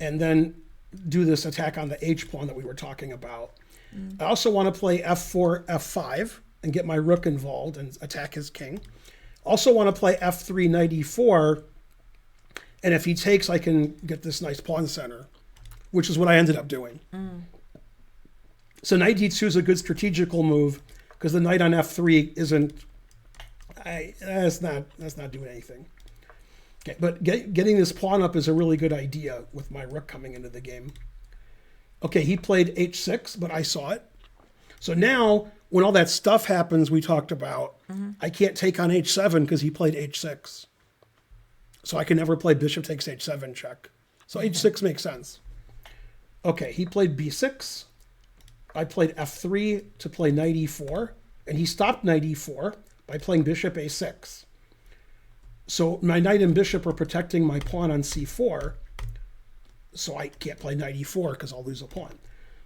and then do this attack on the h pawn that we were talking about. I also want to play f4, f5 and get my rook involved and attack his king. Also want to play f3, knight e4. And if he takes, I can get this nice pawn center, which is what I ended up doing. So knight d2 is a good strategical move because the knight on f3 isn't, that's not doing anything. Okay, but getting this pawn up is a really good idea with my rook coming into the game. Okay, he played h6, but I saw it. So now, when all that stuff happens we talked about, I can't take on h7 because he played h6. So I can never play bishop takes h7 check. So h6 makes sense. Okay, he played b6. I played f3 to play knight e4. And he stopped knight e4 by playing bishop a6. So my knight and bishop are protecting my pawn on c4. So I can't play knight e4 because I'll lose a pawn.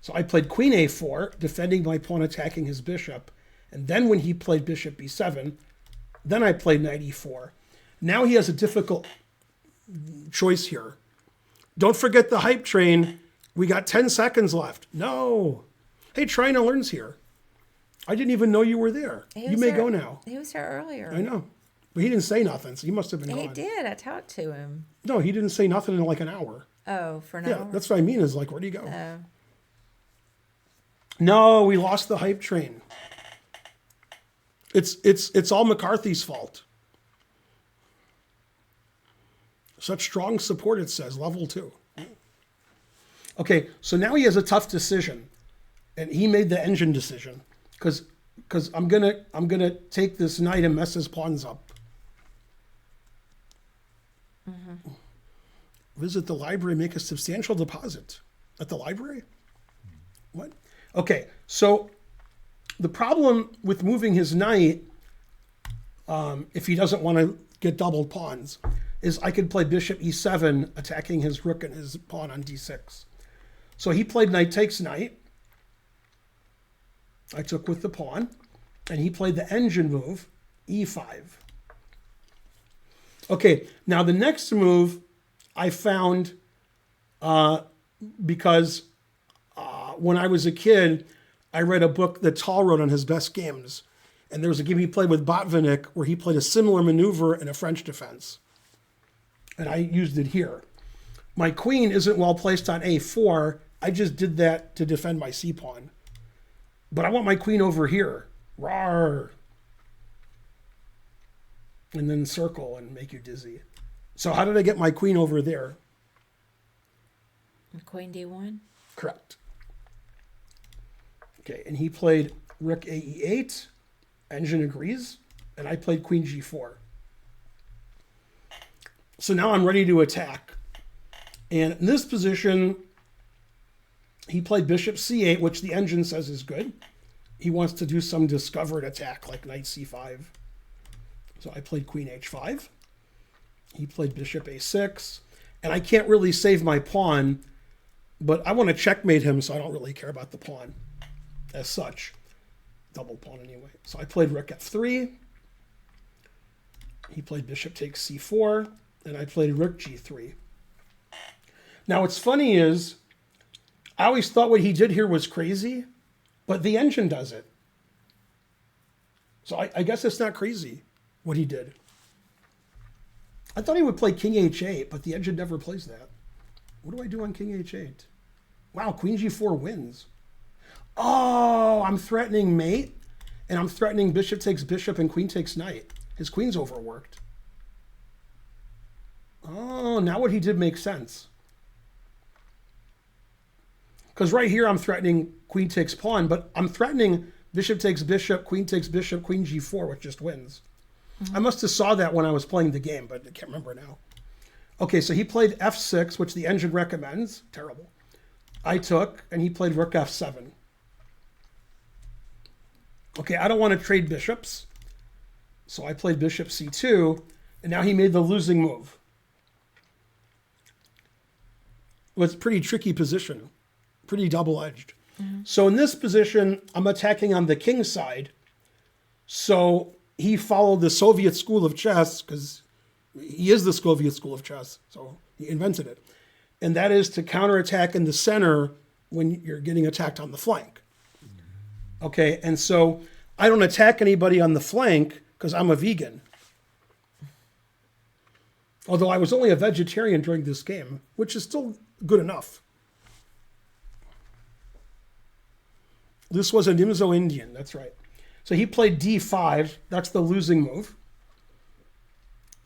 So I played queen a4, defending my pawn attacking his bishop. And then when he played bishop b7, then I played knight e4. Now he has a difficult choice here. Don't forget the hype train. We got 10 seconds left. No. Hey, Trina Learns here. I didn't even know you were there. You may go now. He was here earlier. I know. But he didn't say nothing, so he must have been gone. He did. I talked to him. No, he didn't say nothing in like an hour. Oh, for an Yeah, hour? that's what I mean is like, where'd he go? Oh. No, we lost the hype train. It's all McCarthy's fault. Such strong support, it says, level 2. Okay, so now he has a tough decision. And he made the engine decision. Because I'm gonna take this knight and mess his pawns up. Visit the library, make a substantial deposit. At the library? What? Okay, so the problem with moving his knight, if he doesn't want to get doubled pawns, is I could play bishop e7, attacking his rook and his pawn on d6. So he played knight takes knight. I took with the pawn, and he played the engine move, e5. Okay, now the next move I found because when I was a kid, I read a book that Tal wrote on his best games. And there was a game he played with Botvinnik where he played a similar maneuver in a French defense. And I used it here. My queen isn't well placed on a4. I just did that to defend my c-pawn. But I want my queen over here. Rawr. and then circle and make you dizzy. So how did I get my queen over there? Queen D1. Correct. Okay, and he played rook AE8. Engine agrees, and I played queen G4. So now I'm ready to attack. And in this position, he played bishop C8, which the engine says is good. He wants to do some discovered attack, like knight C5. So I played queen H5. He played bishop A6. And I can't really save my pawn, but I want to checkmate him, so I don't really care about the pawn as such. Double pawn anyway. So I played rook F3. He played bishop takes C4. And I played rook G3. Now what's funny is, I always thought what he did here was crazy, but the engine does it. So I guess it's not crazy what he did. I thought he would play king H8, but the engine never plays that. What do I do on king H8? Wow, queen G4 wins. Oh, I'm threatening mate, and I'm threatening bishop takes bishop and queen takes knight. His queen's overworked. Oh, now what he did makes sense. Because right here I'm threatening queen takes pawn, but I'm threatening bishop takes bishop, queen G4, which just wins. I must have saw that when I was playing the game, but I can't remember now. Okay, so he played F6, which the engine recommends. Terrible. I took, and he played rook F7. Okay, I don't want to trade bishops. So I played bishop C2, and now he made the losing move. Well, it's a pretty tricky position, pretty double-edged. So in this position, I'm attacking on the king side. So he followed the Soviet school of chess, because he is the Soviet school of chess, so he invented it. And that is to counterattack in the center when you're getting attacked on the flank. Okay, and so I don't attack anybody on the flank because I'm a vegan. Although I was only a vegetarian during this game, which is still good enough. This was a Nimo-Indian, that's right. So he played D5, that's the losing move.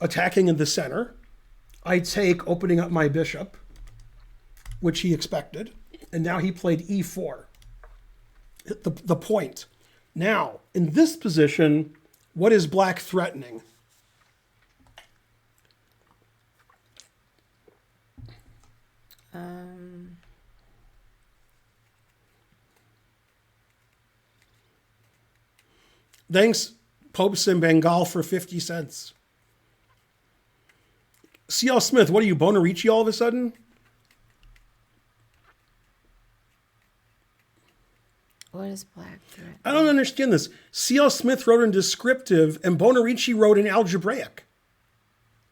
Attacking in the center. I take, opening up my bishop, which he expected. And now he played E4, the point. Now, in this position, what is black threatening? Thanks, Popes in Bengal, for 50 cents. C.L. Smith, what are you, Bonarici all of a sudden? What is black threat? I don't understand this. C.L. Smith wrote in descriptive, and Bonarici wrote in algebraic.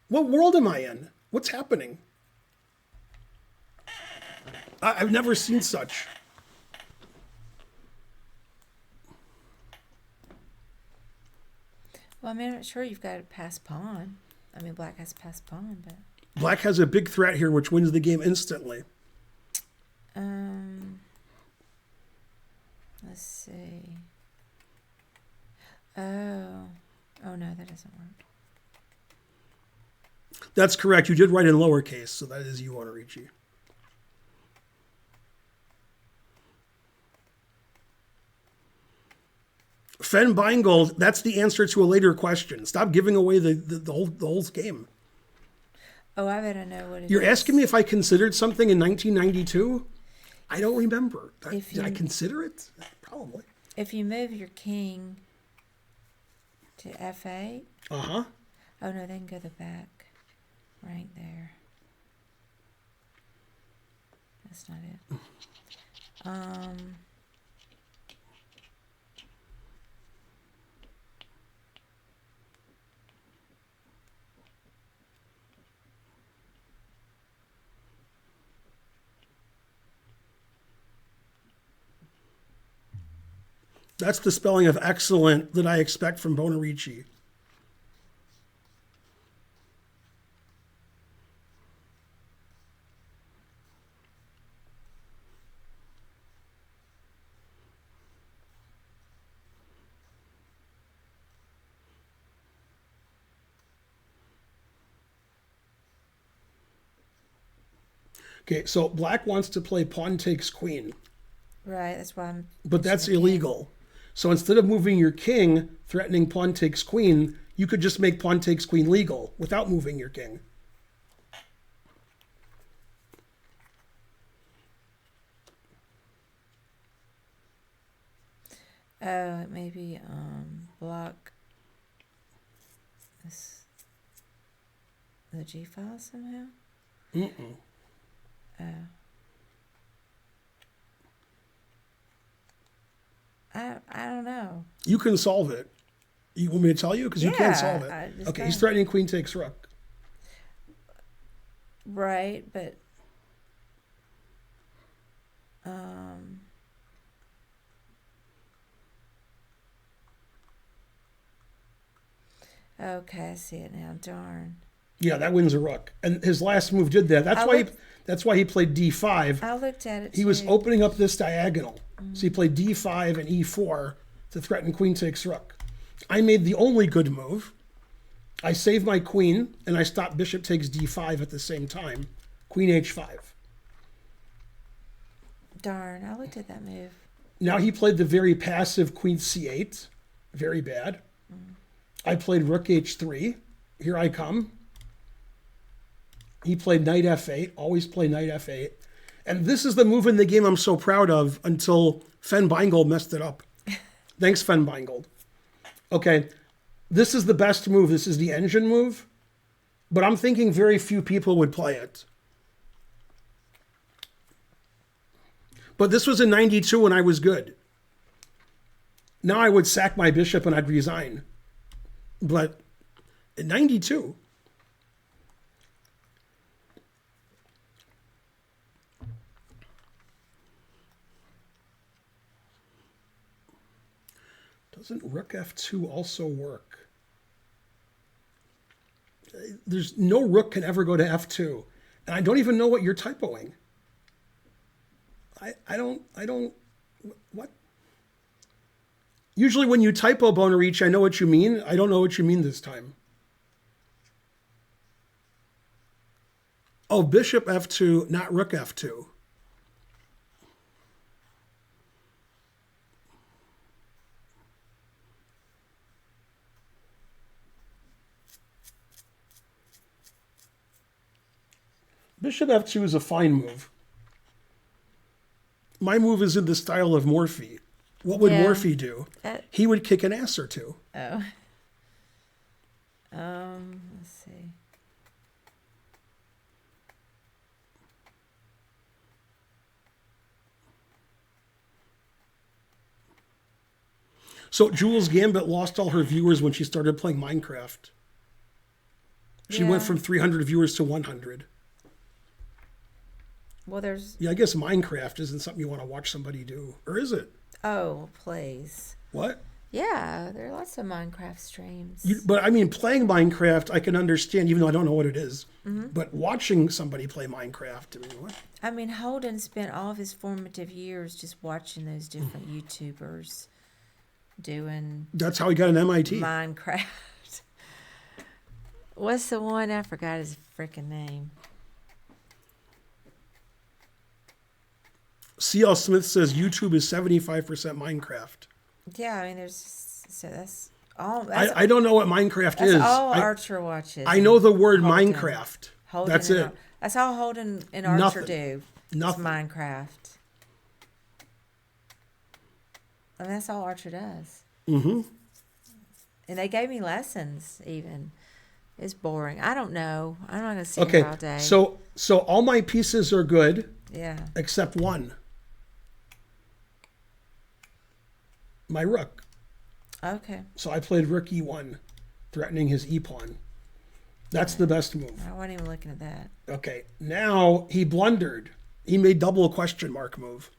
What world am I in? What's happening? I've never seen such. Well, I mean, I'm not sure you've got to pass pawn. I mean, black has passed pawn, but... Black has a big threat here, which wins the game instantly. Let's see. Oh, no, that doesn't work. That's correct. You did write in lowercase, so that is you, Bonarici. Finegold, that's the answer to a later question. Stop giving away the whole game. Oh, I better know what it You're is. asking me if I considered something in 1992? I don't remember. Did I consider it? Probably. If you move your king to F8. Uh-huh. Oh, no, they can go the back. Right there. That's not it. That's the spelling of excellent that I expect from Bonarici. Okay, so black wants to play pawn takes queen, Right, that's why I'm. but that's mentioning the king. illegal. So instead of moving your king, threatening pawn takes queen, you could just make pawn takes queen legal without moving your king. Oh, it may be block this, the G file somehow. Mm-mm. Oh. I don't know. You can solve it. You want me to tell you? Because you Yeah, can't solve I it. just Okay, he's don't. threatening queen takes rook. Right, but um, okay, I see it now. Darn. Yeah, that wins a rook. And his last move did that. I looked- That's why he played d5. I looked at it. He was too. opening up this diagonal. So he played d5 and e4 to threaten queen takes rook. I made the only good move. I saved my queen and I stopped bishop takes d5 at the same time. Queen h5. Darn, I looked at that move. Now he played the very passive queen c8. Very bad. I played rook h3. Here I come. He played knight f8. Always play knight f8. And this is the move in the game I'm so proud of until Finegold messed it up. Thanks, Finegold. Okay, this is the best move. This is the engine move. But I'm thinking very few people would play it. But this was in 92 when I was good. Now I would sack my bishop and I'd resign. But in 92... Doesn't rook f2 also work? There's no rook can ever go to f2. And I don't even know what you're typoing. I don't, what? Usually when you typo Bonerich, I know what you mean. I don't know what you mean this time. Oh, bishop f2, not rook f2. Bishop f2 is a fine move. My move is in the style of Morphy. What would Yeah. Morphy do? He would kick an ass or two. Oh. Let's see. So Jules Gambit lost all her viewers when she started playing Minecraft. She went Yeah. from 300 viewers to 100. Well, there's Yeah, I guess Minecraft isn't something you want to watch somebody do. Or is it? plays. What? Yeah, there are lots of Minecraft streams. But I mean, playing Minecraft, I can understand, even though I don't know what it is. But watching somebody play Minecraft, I mean, what? I mean, Holden spent all of his formative years just watching those different YouTubers doing That's how he got an MIT. Minecraft. What's the one? I forgot his freaking name. C.L. Smith says YouTube is 75% Minecraft. Yeah, I mean, so that's all. That's, I don't know what Minecraft that's is. all I, Archer watches. I know the word Holden. Minecraft. Holden That's and it. That's all Holden and Archer Nothing. do. Nothing. It's Minecraft. And that's all Archer does. Mm-hmm. And they gave me lessons even. It's boring. I don't know. I'm not going to sit Okay, here all day. so all my pieces are good yeah. except one. My rook. Okay. So I played rook e1, threatening his e-pawn. That's the best move. I wasn't even looking at that. Okay, now he blundered. He made double question mark move.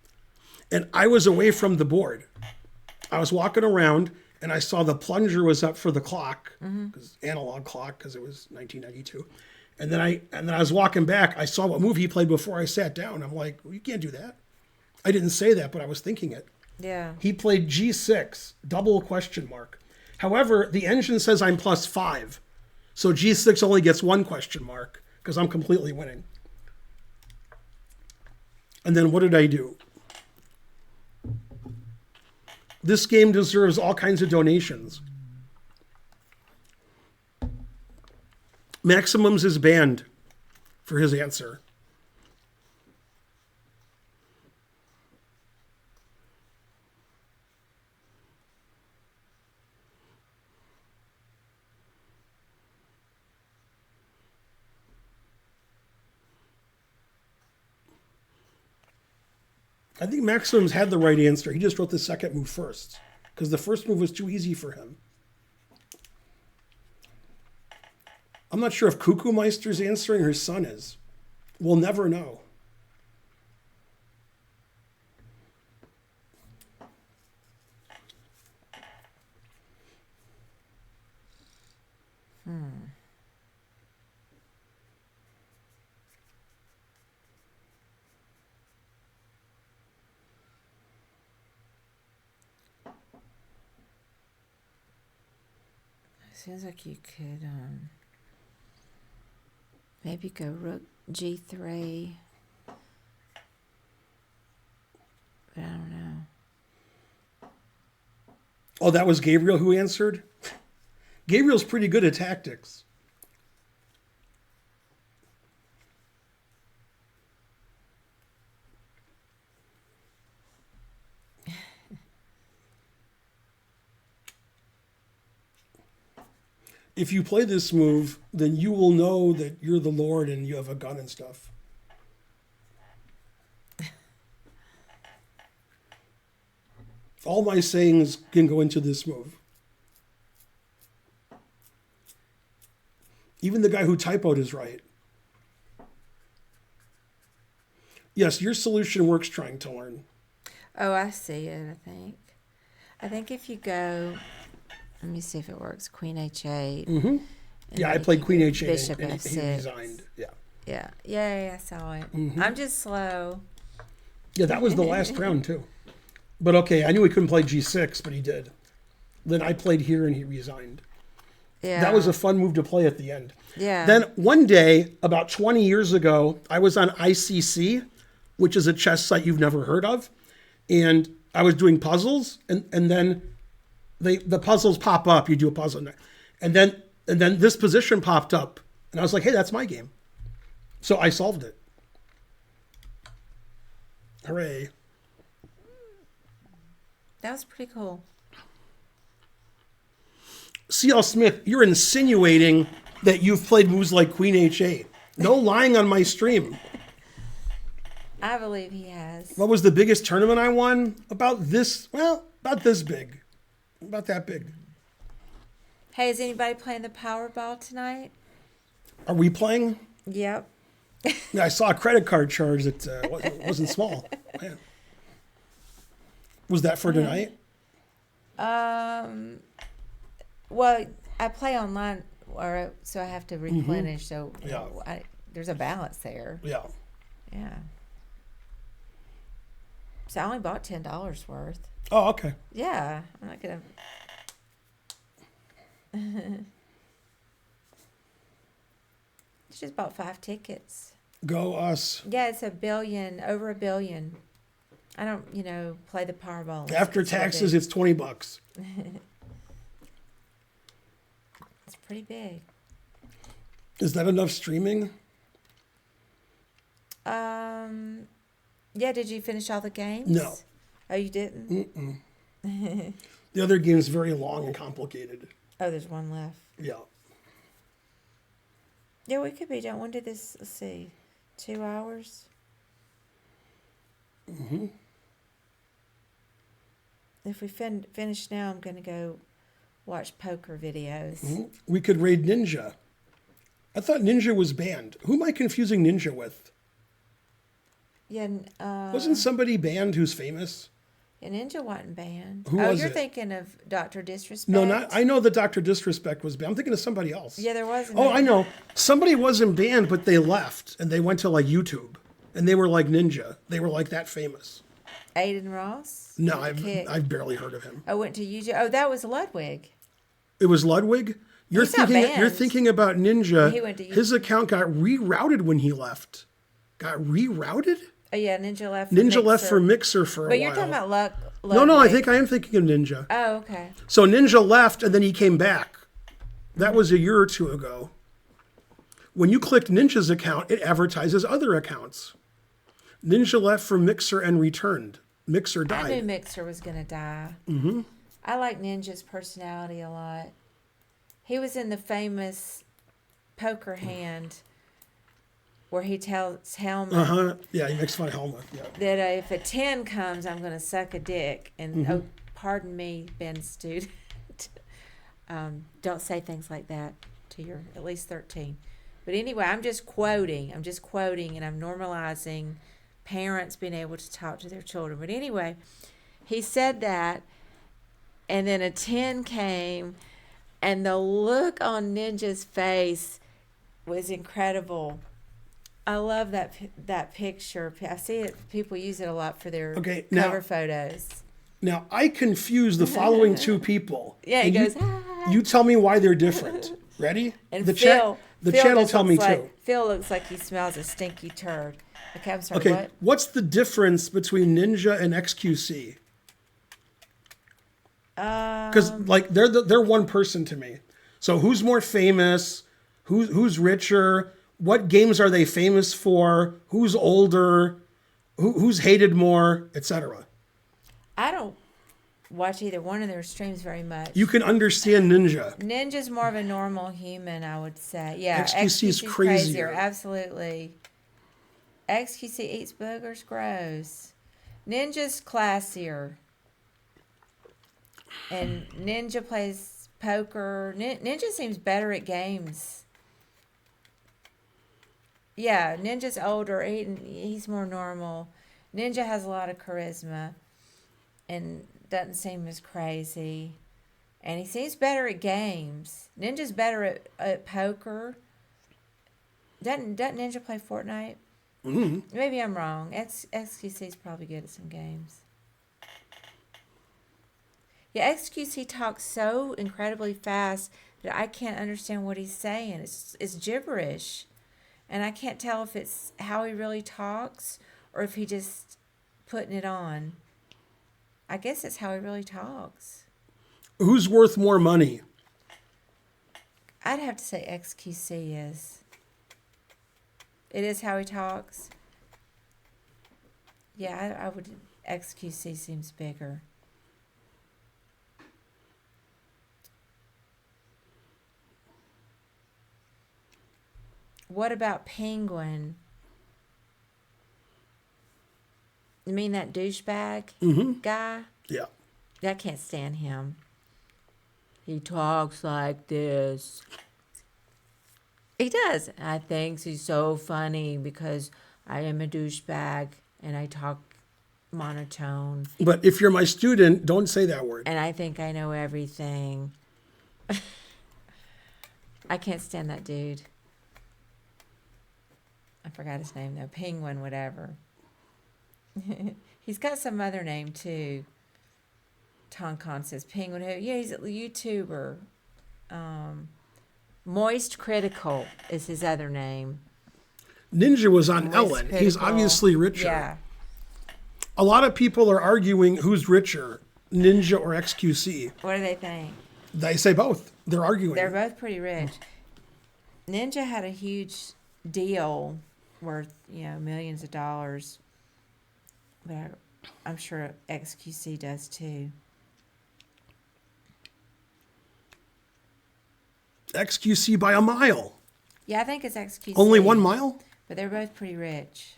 And I was away from the board. I was walking around and I saw the plunger was up for the clock, analog clock, because it was 1992. And then I was walking back. I saw what move he played before I sat down. I'm like, well, you can't do that. I didn't say that, but I was thinking it. Yeah. He played g6, double question mark. However, the engine says I'm +5. So g6 only gets one question mark because I'm completely winning. And then what did I do? This game deserves all kinds of donations. Maximums is banned for his answer. I think Maximums had the right answer. He just wrote the second move first because the first move was too easy for him. I'm not sure if Cuckoo Meister's answering or his son is. We'll never know. Seems like you could maybe go rook g3. But I don't know. Oh, that was Gabriel who answered? Gabriel's pretty good at tactics. If you play this move, then you will know that you're the Lord and you have a gun and stuff. All my sayings can go into this move. Even the guy who typoed is right. Yes, your solution works trying to learn. Oh, I see it, I think. I think if you go, let me see if it works, Queen h8. Mm-hmm. Yeah, I played Queen h8 Bishop and f6. he resigned. Yeah. Yeah, I saw it. Mm-hmm. I'm just slow. Yeah, that was the last round too. But okay, I knew he couldn't play g6, but he did. Then I played here and he resigned. Yeah. That was a fun move to play at the end. Yeah. Then one day, about 20 years ago, I was on ICC, which is a chess site you've never heard of. And I was doing puzzles, and then the puzzles pop up. You do a puzzle. And then this position popped up. And I was like, hey, that's my game. So I solved it. Hooray. That was pretty cool. C.L. Smith, you're insinuating that you've played moves like Queen H8. No lying on my stream. I believe he has. What was the biggest tournament I won? About this big. About that big. Hey, is anybody playing the Powerball tonight? Are we playing? Yep. Yeah, I saw a credit card charge that wasn't small. Man. Was that for tonight? Well, I play online, so I have to replenish. So Yeah. there's a balance there. Yeah. Yeah. So I only bought $10 worth. Oh, okay. Yeah, I'm not gonna. Just bought 5 tickets. Go us. Yeah, it's over $1 billion. I don't, play the Powerball. After It's so taxes, big. it's $20. It's pretty big. Is that enough streaming? Yeah. Did you finish all the games? No. Oh, you didn't? The other game is very long and complicated. Oh, there's one left. Yeah. Yeah, we could be done. When did this? Let's see, 2 hours. If we finish now, I'm gonna go watch poker videos. We could raid Ninja. I thought Ninja was banned. Who am I confusing Ninja with? Yeah. Wasn't somebody banned who's famous? Yeah, Ninja wasn't banned. Who oh, was you're it? thinking of Dr. Disrespect? No, I know that Dr. Disrespect was banned. I'm thinking of somebody else. Yeah, there was. Oh, I know. Somebody wasn't banned, but they left and they went to like YouTube, and they were like Ninja. They were like that famous. Aiden Ross? No, I've barely heard of him. I went to YouTube. Oh, that was Ludwig. It was Ludwig. You're He's not thinking. You're banned. thinking about Ninja. He went to His account got rerouted when he left. Got rerouted? Oh yeah, Ninja left. For Ninja left Mixer. for Mixer for a But while. you're talking about Luck. No, I think I am thinking of Ninja. Oh, okay. So Ninja left and then he came back. That was a year or two ago. When you click Ninja's account, it advertises other accounts. Ninja left for Mixer and returned. Mixer died. I knew Mixer was gonna die. Mm-hmm. I like Ninja's personality a lot. He was in the famous Poker Hand where he tells Helmut Yeah, he makes fun of Helmut. Yeah. that if a 10 comes, I'm going to suck a dick. And, oh, pardon me, Ben student. Don't say things like that to your at least 13. But anyway, I'm just quoting, and I'm normalizing parents being able to talk to their children. But anyway, he said that, and then a 10 came, and the look on Ninja's face was incredible. I love that picture. I see it. People use it a lot for their cover photos. Now, I confuse the following two people. Yeah, he goes, hi. You tell me why they're different. Ready? And the Phil chat will tell me like, too. Phil looks like he smells a stinky turd. Okay, I'm sorry, Okay, what? what's the difference between Ninja and XQC? Because they're one person to me. So who's more famous? Who's richer? What games are they famous for? Who's older? Who's hated more, etc. I don't watch either one of their streams very much. You can understand Ninja. Ninja's more of a normal human, I would say. Yeah, XQC's XQC's crazier. Absolutely. XQC eats boogers, gross. Ninja's classier. And Ninja plays poker. Ninja seems better at games. Yeah, Ninja's older. He's more normal. Ninja has a lot of charisma and doesn't seem as crazy. And he seems better at games. Ninja's better at poker. Doesn't Ninja play Fortnite? Mm-hmm. Maybe I'm wrong. XQC's probably good at some games. Yeah, XQC talks so incredibly fast that I can't understand what he's saying. It's gibberish. And I can't tell if it's how he really talks or if he just putting it on. I guess it's how he really talks. Who's worth more money? I'd have to say XQC is. It is how he talks. Yeah, I would. XQC seems bigger. What about Penguin? You mean that douchebag guy? Yeah. I can't stand him. He talks like this. He does. I think he's so funny because I am a douchebag and I talk monotone. But if you're my student, don't say that word. And I think I know everything. I can't stand that dude. I forgot his name though. Penguin, whatever. He's got some other name too. Tonkon says Penguin. Who? Yeah, he's a YouTuber. Moist Critical is his other name. Ninja was on Moist Ellen. Critical. He's obviously richer. Yeah. A lot of people are arguing who's richer, Ninja or XQC. What do they think? They say both. They're arguing. They're both pretty rich. Ninja had a huge deal worth, millions of dollars. But I'm sure XQC does too. XQC by a mile. Yeah, I think it's XQC. Only 1 mile? But they're both pretty rich.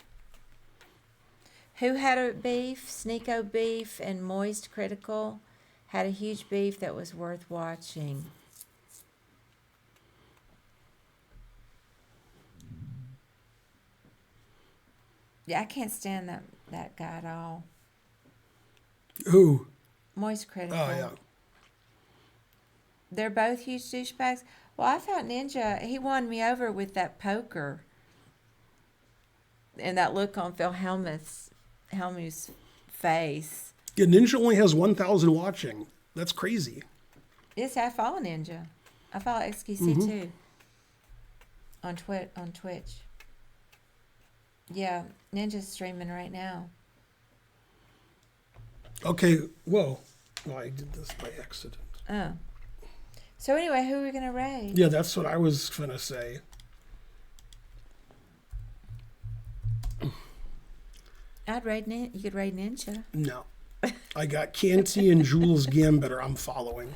Who had a beef? Sneeko Beef and Moist Critical had a huge beef that was worth watching. Yeah, I can't stand that guy at all. Who? Moist Critical. Oh, yeah. They're both huge douchebags. Well, I thought Ninja, he won me over with that poker. And that look on Phil Hellmuth's face. Yeah, Ninja only has 1,000 watching. That's crazy. Yes, I follow Ninja. I follow XQC too. On Twitch. Yeah, Ninja's streaming right now. Okay, whoa. Well, I did this by accident. Oh. So anyway, who are we gonna raid? Yeah, that's what I was gonna say. I'd raid You could raid Ninja. No. I got Canty and Jules Gambit I'm following.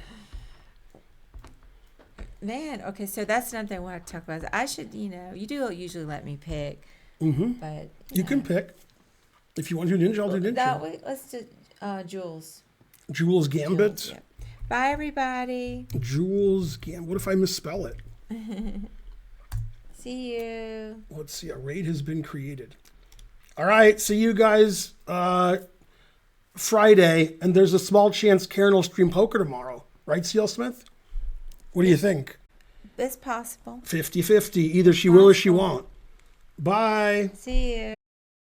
Man, okay, so that's another thing we'll have to talk about. I should, you do usually let me pick, but You can pick. If you want to do Ninja, I'll do Ninja. No, let's do Jules. Jules Gambit. Jules, yeah. Bye, everybody. Jules Gambit. What if I misspell it? See you. Let's see. A raid has been created. All right. See you guys Friday. And there's a small chance Karen will stream poker tomorrow. Right, C.L. Smith? What do you think? It's possible. 50-50. Either she will or she won't. Bye. See you.